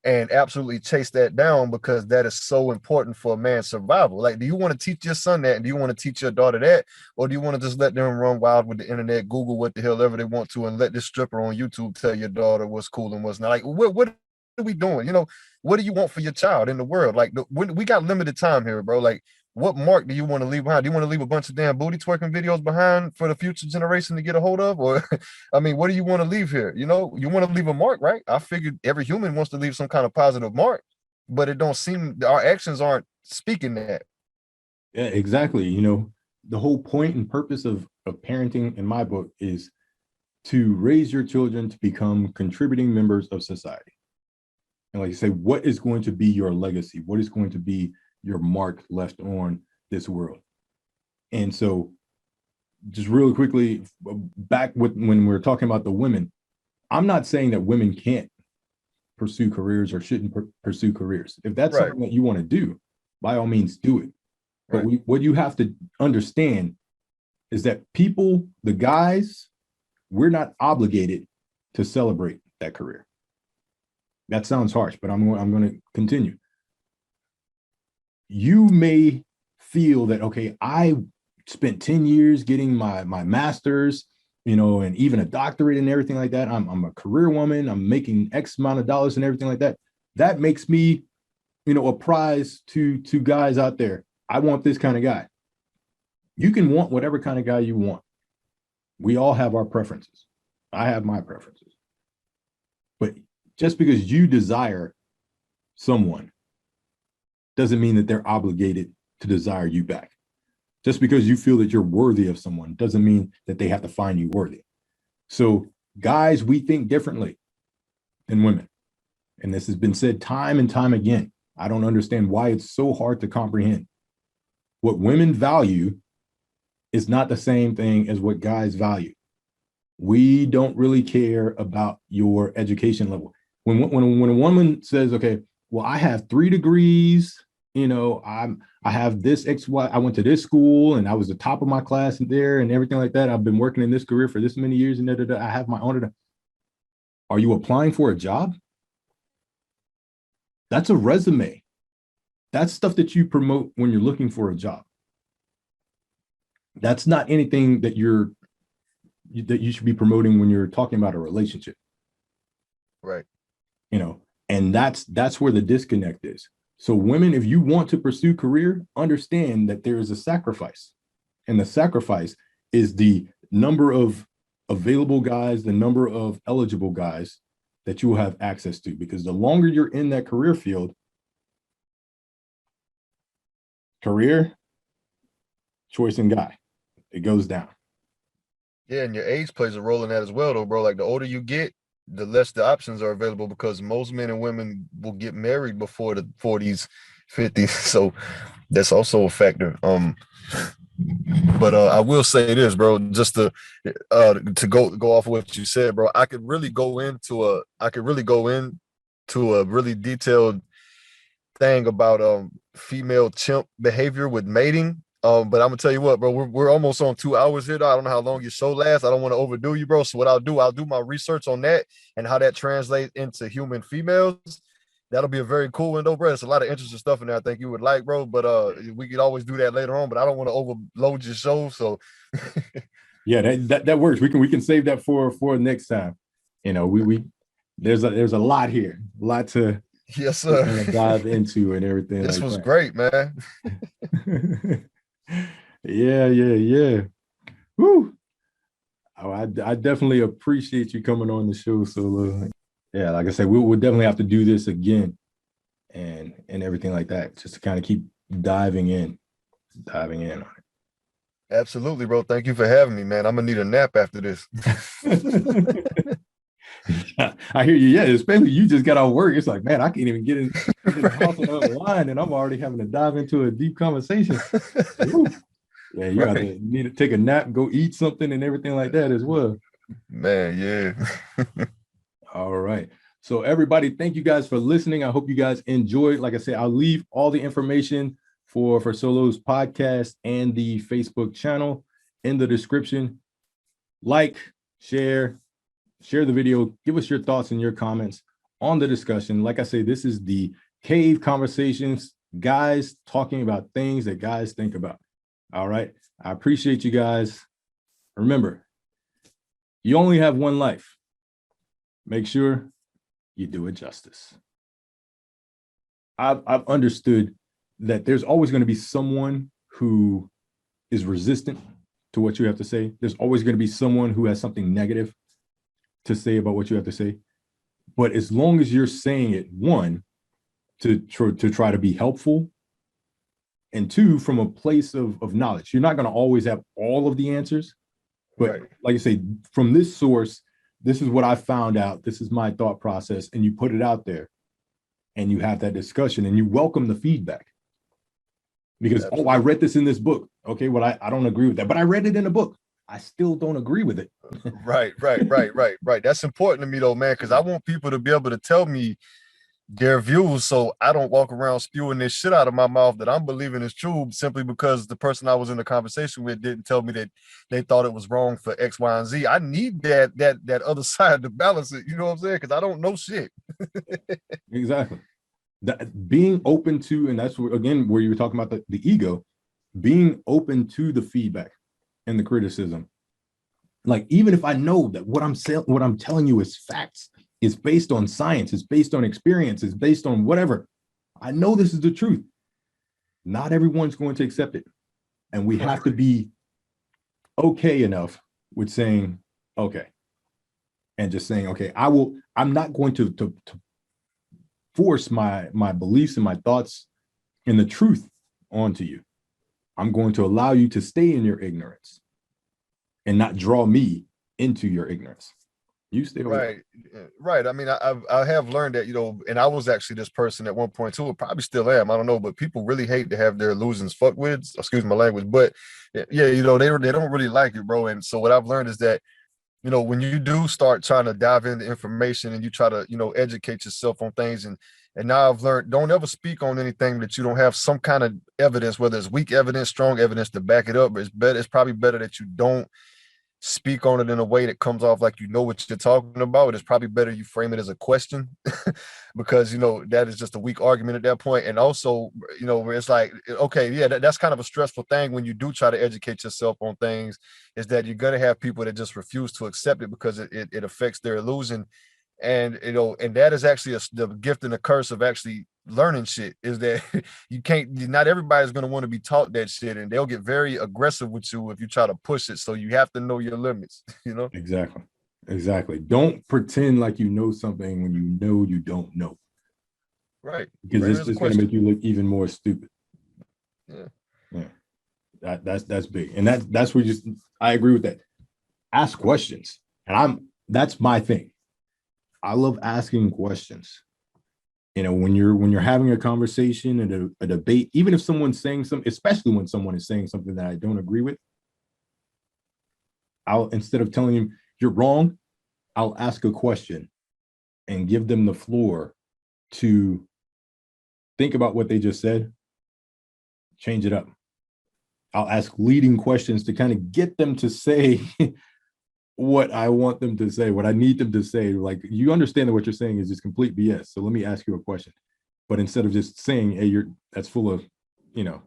and absolutely chase that down, because that is so important for a man's survival? Like, do you want to teach your son that? And do you want to teach your daughter that? Or do you want to just let them run wild with the internet, Google what the hell ever they want to, and let this stripper on YouTube tell your daughter what's cool and what's not? Like, what are we doing? What do you want for your child in the world? Like, we got limited time here, bro. Like, what mark do you want to leave behind? Do you want to leave a bunch of damn booty twerking videos behind for the future generation to get a hold of? Or, I mean, what do you want to leave here? You want to leave a mark, right? I figured every human wants to leave some kind of positive mark, but it don't seem, our actions aren't speaking that. Yeah, exactly. The whole point and purpose of parenting in my book is to raise your children to become contributing members of society. And like you say, what is going to be your legacy? What is going to be your mark left on this world? And so just really quickly, back when we're talking about the women, I'm not saying that women can't pursue careers or shouldn't pursue careers. If that's Right. something that you want to do, by all means do it. But Right. what you have to understand is that the guys, we're not obligated to celebrate that career. That sounds harsh, but I'm going to continue. You may feel that, okay, I spent 10 years getting my master's, and even a doctorate and everything like that. I'm a career woman. I'm making X amount of dollars and everything like that. That makes me, a prize to guys out there. I want this kind of guy. You can want whatever kind of guy you want. We all have our preferences. I have my preferences. But just because you desire someone doesn't mean that they're obligated to desire you back. Just because you feel that you're worthy of someone doesn't mean that they have to find you worthy. So guys, we think differently than women. And this has been said time and time again. I don't understand why it's so hard to comprehend. What women value is not the same thing as what guys value. We don't really care about your education level. When a woman says, okay, well, I have 3 degrees, I have this XY, I went to this school and I was the top of my class there and everything like that. I've been working in this career for this many years and I have my own. Are you applying for a job? That's a resume. That's stuff that you promote when you're looking for a job. That's not anything that you should be promoting when you're talking about a relationship. Right. And that's where the disconnect is. So women, if you want to pursue career, understand that there is a sacrifice. And the sacrifice is the number of available guys, the number of eligible guys that you will have access to. Because the longer you're in that career field, career, choice, and guy, it goes down. Yeah, and your age plays a role in that as well, though, bro. Like, the older you get, the less the options are available, because most men and women will get married before the 40s, 50s. So that's also a factor. But I will say this, bro, just to go off of what you said, bro. I could really go into a really detailed thing about female chimp behavior with mating. But I'm gonna tell you what, bro, we're almost on 2 hours here, though. I don't know how long your show lasts. I don't want to overdo you, bro. So what I'll do my research on that and how that translates into human females. That'll be a very cool window, bro. There's a lot of interesting stuff in there I think you would like, bro. But we could always do that later on. But I don't want to overload your show. So yeah, that works. We can save that for next time. We there's a lot here, a lot to yes, sir. kind of dive into and everything. This like was that. great, man. Yeah. Woo. Oh, I definitely appreciate you coming on the show. So yeah, like I said, we'll definitely have to do this again and everything like that, just to kind of keep diving in on it. Absolutely, bro. Thank you for having me, man. I'm gonna need a nap after this. I hear you. Yeah, especially you just got out of work. It's like, man, I can't even get in the house and unwind, and I'm already having to dive into a deep conversation. Woo. Yeah, you got Right. to need to take a nap, go eat something, and everything like that as well. Man, yeah. All right. So, everybody, thank you guys for listening. I hope you guys enjoyed. Like I said, I'll leave all the information for Solo's podcast and the Facebook channel in the description. Like, share, share the video. Give us your thoughts and your comments on the discussion. Like I say, this is the Cave Conversations, guys talking about things that guys think about. All right. I appreciate you guys. Remember, you only have one life. Make sure you do it justice. I've understood that there's always going to be someone who is resistant to what you have to say. There's always going to be someone who has something negative to say about what you have to say. But as long as you're saying it, one, to try to be helpful, and two, from a place of knowledge. You're not going to always have all of the answers, but Right. like I say, from this source, this is what I found out. This is my thought process, and you put it out there, and you have that discussion, and you welcome the feedback. Because Absolutely. I read this in this book. Okay, well, I don't agree with that, but I read it in a book. I still don't agree with it. Right. That's important to me though, man, because I want people to be able to tell me their views so I don't walk around spewing this shit out of my mouth that I'm believing is true simply because the person I was in the conversation with didn't tell me that they thought it was wrong for X, Y, and Z. I need that other side to balance it. You know what I'm saying? Because I don't know shit. Exactly. That being open to, and that's where, again, where you were talking about the ego, being open to the feedback and the criticism. Like, even if I know that what I'm telling you is facts, it's based on science, it's based on experience, it's based on whatever. I know this is the truth. Not everyone's going to accept it. And we have to be okay enough with saying, okay, and just saying, okay, I'm not going to force my beliefs and my thoughts and the truth onto you. I'm going to allow you to stay in your ignorance and not draw me into your ignorance. You stay over there. Right. I mean, I have learned that, you know, and I was actually this person at one point too. Probably still am. I don't know, but people really hate to have their illusions fucked with. Excuse my language, but yeah, you know, they don't really like it, bro. And so what I've learned is that, you know, when you do start trying to dive into information and you try to, you know, educate yourself on things, and now I've learned, don't ever speak on anything that you don't have some kind of evidence, whether it's weak evidence, strong evidence to back it up. But it's probably better that you don't speak on it in a way that comes off like you know what you're talking about. It's probably better you frame it as a question because you know that is just a weak argument at that point. And also, you know, where it's like, okay, yeah, that's kind of a stressful thing when you do try to educate yourself on things, is that you're gonna have people that just refuse to accept it because it affects their illusion. And you know, and that is actually the gift and the curse of actually learning shit, is that you can't, not everybody's going to want to be taught that shit, and they'll get very aggressive with you if you try to push it. So you have to know your limits. You know. Exactly. Don't pretend like you know something when you know you don't know, Right. because Frame it's it as a just going to question. make you look even more stupid. Yeah. Yeah, that's big, and that's where you just, I agree with that. Ask questions, and that's my thing. I love asking questions. You know, when you're having a conversation and a debate, even if someone's saying something, especially when someone is saying something that I don't agree with, I'll, instead of telling him you're wrong, I'll ask a question and give them the floor to think about what they just said, change it up. I'll ask leading questions to kind of get them to say what I want them to say, what I need them to say. Like, you understand that what you're saying is just complete BS. So let me ask you a question. But instead of just saying, hey, that's full of, you know,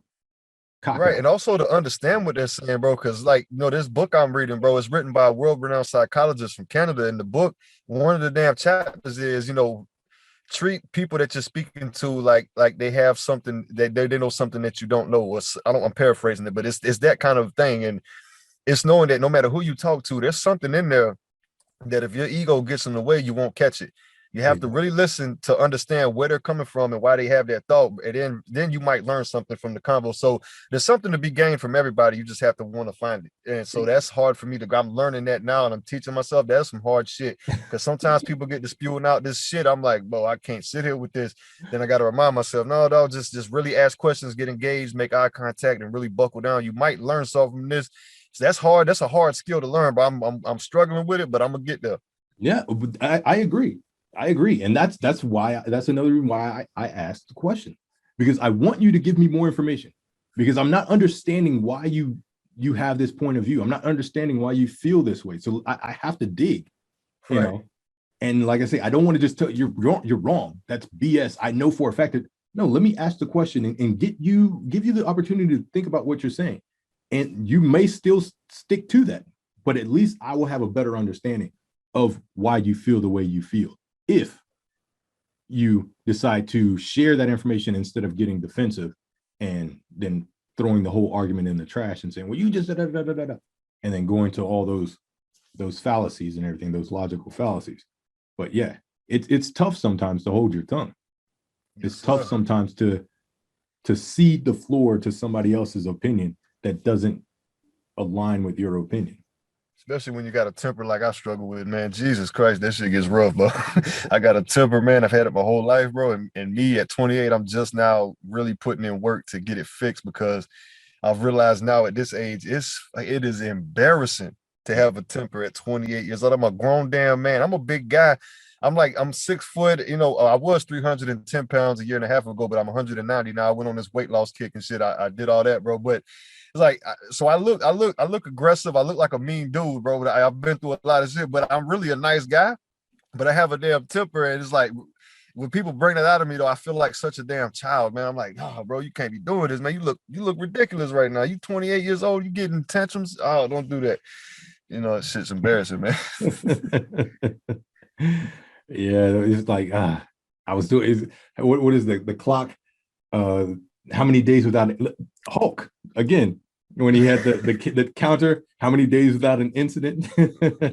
cock Right. out. And also to understand what they're saying, bro, because like, you know, this book I'm reading, bro, is written by a world-renowned psychologist from Canada. In the book, one of the damn chapters is, you know, treat people that you're speaking to like they have something that they know something that you don't know. Or I'm paraphrasing it, but it's that kind of thing. And it's knowing that no matter who you talk to, there's something in there that if your ego gets in the way, you won't catch it. You have to really listen to understand where they're coming from and why they have that thought. And then you might learn something from the convo. So there's something to be gained from everybody. You just have to want to find it. And so that's hard for me to go. I'm learning that now and I'm teaching myself. That's some hard shit. Because sometimes people get to spewing out this shit. I'm like, bro, I can't sit here with this. Then I got to remind myself, no, just really ask questions, get engaged, make eye contact, and really buckle down. You might learn something from this. So that's hard. That's a hard skill to learn, but I'm struggling with it, but I'm gonna get there. Yeah, I agree. I agree. And that's another reason why I asked the question, because I want you to give me more information, because I'm not understanding why you have this point of view. I'm not understanding why you feel this way. So I have to dig, you know. And like I say, I don't want to just tell you you're wrong. That's BS. I know for a fact that no, let me ask the question and give you the opportunity to think about what you're saying. And you may still stick to that, but at least I will have a better understanding of why you feel the way you feel. If you decide to share that information instead of getting defensive and then throwing the whole argument in the trash and saying, well, you just da, da, da, da, da, and then going to all those fallacies and everything, those logical fallacies. But yeah, it's tough sometimes to hold your tongue. It's tough sometimes to cede the floor to somebody else's opinion that doesn't align with your opinion. Especially when you got a temper like I struggle with, man. Jesus Christ, that shit gets rough, bro. I got a temper, man. I've had it my whole life, bro. And me at 28, I'm just now really putting in work to get it fixed, because I've realized now at this age, it is embarrassing to have a temper at 28 years old. I'm a grown damn man. I'm a big guy. I'm 6 foot, you know, I was 310 pounds a year and a half ago, but I'm 190 now. I went on this weight loss kick and shit. I did all that, bro. But it's like, so I look aggressive. I look like a mean dude, bro. But I've been through a lot of shit, but I'm really a nice guy, but I have a damn temper. And it's like, when people bring that out of me, though, I feel like such a damn child, man. I'm like, oh, bro, you can't be doing this, man. You look ridiculous right now. You 28 years old, you getting tantrums. Oh, don't do that. You know, shit's embarrassing, man. Yeah, it's like I was doing. What is the clock? How many days without Hulk again? When he had the counter, how many days without an incident?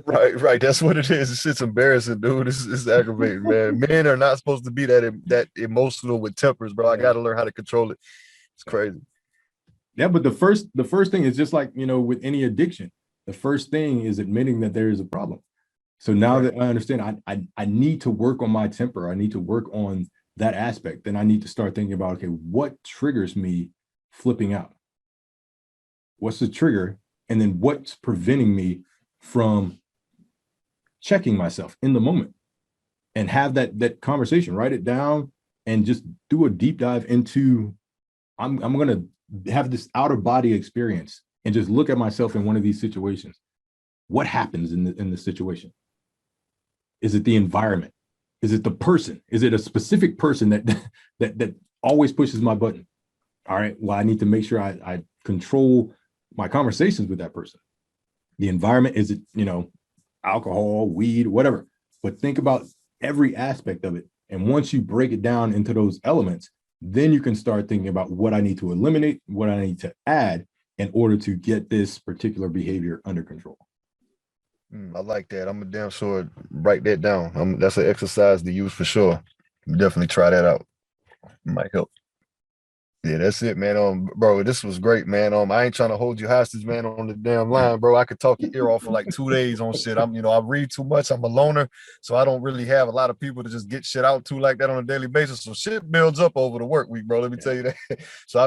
Right. That's what it is. This shit's embarrassing, dude. It's aggravating, man. Men are not supposed to be that emotional with tempers, bro. I got to learn how to control it. It's crazy. Yeah, but the first thing is just like, you know, with any addiction, the first thing is admitting that there is a problem. So now that I understand, I need to work on my temper. I need to work on that aspect. Then I need to start thinking about, okay, what triggers me flipping out? What's the trigger? And then what's preventing me from checking myself in the moment? And have that conversation, write it down, and just do a deep dive into, I'm going to have this out of body experience and just look at myself in one of these situations. What happens in the situation? Is it the environment? Is it the person? Is it a specific person that always pushes my button? All right, well, I need to make sure I control my conversations with that person. The environment, is it, you know, alcohol, weed, whatever. But think about every aspect of it. And once you break it down into those elements, then you can start thinking about what I need to eliminate, what I need to add in order to get this particular behavior under control. I like that. I'm a damn sure write that down. That's an exercise to use for sure. Definitely try that out. It might help. Yeah, that's it, man. Bro, this was great, man. I ain't trying to hold you hostage, man, on the damn line, bro. I could talk your ear off for like 2 days on shit. I read too much. I'm a loner, so I don't really have a lot of people to just get shit out to like that on a daily basis. So shit builds up over the work week, bro. Let me tell you that. So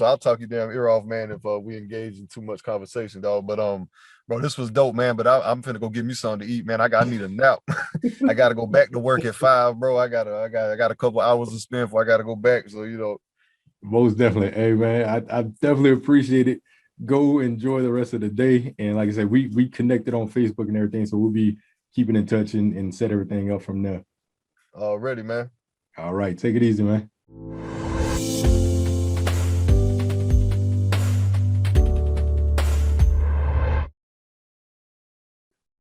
I'll talk your damn ear off, man, if we engage in too much conversation, dog. But bro, this was dope, man. But I'm finna go get me something to eat, man. I need a nap. I gotta go back to work at 5, bro. I got a couple hours to spend before I gotta go back. So Most definitely. Hey, man, I definitely appreciate it. Go enjoy the rest of the day. And like I said, we connected on Facebook and everything, so we'll be keeping in touch and set everything up from there. Already, man. All right, take it easy, man.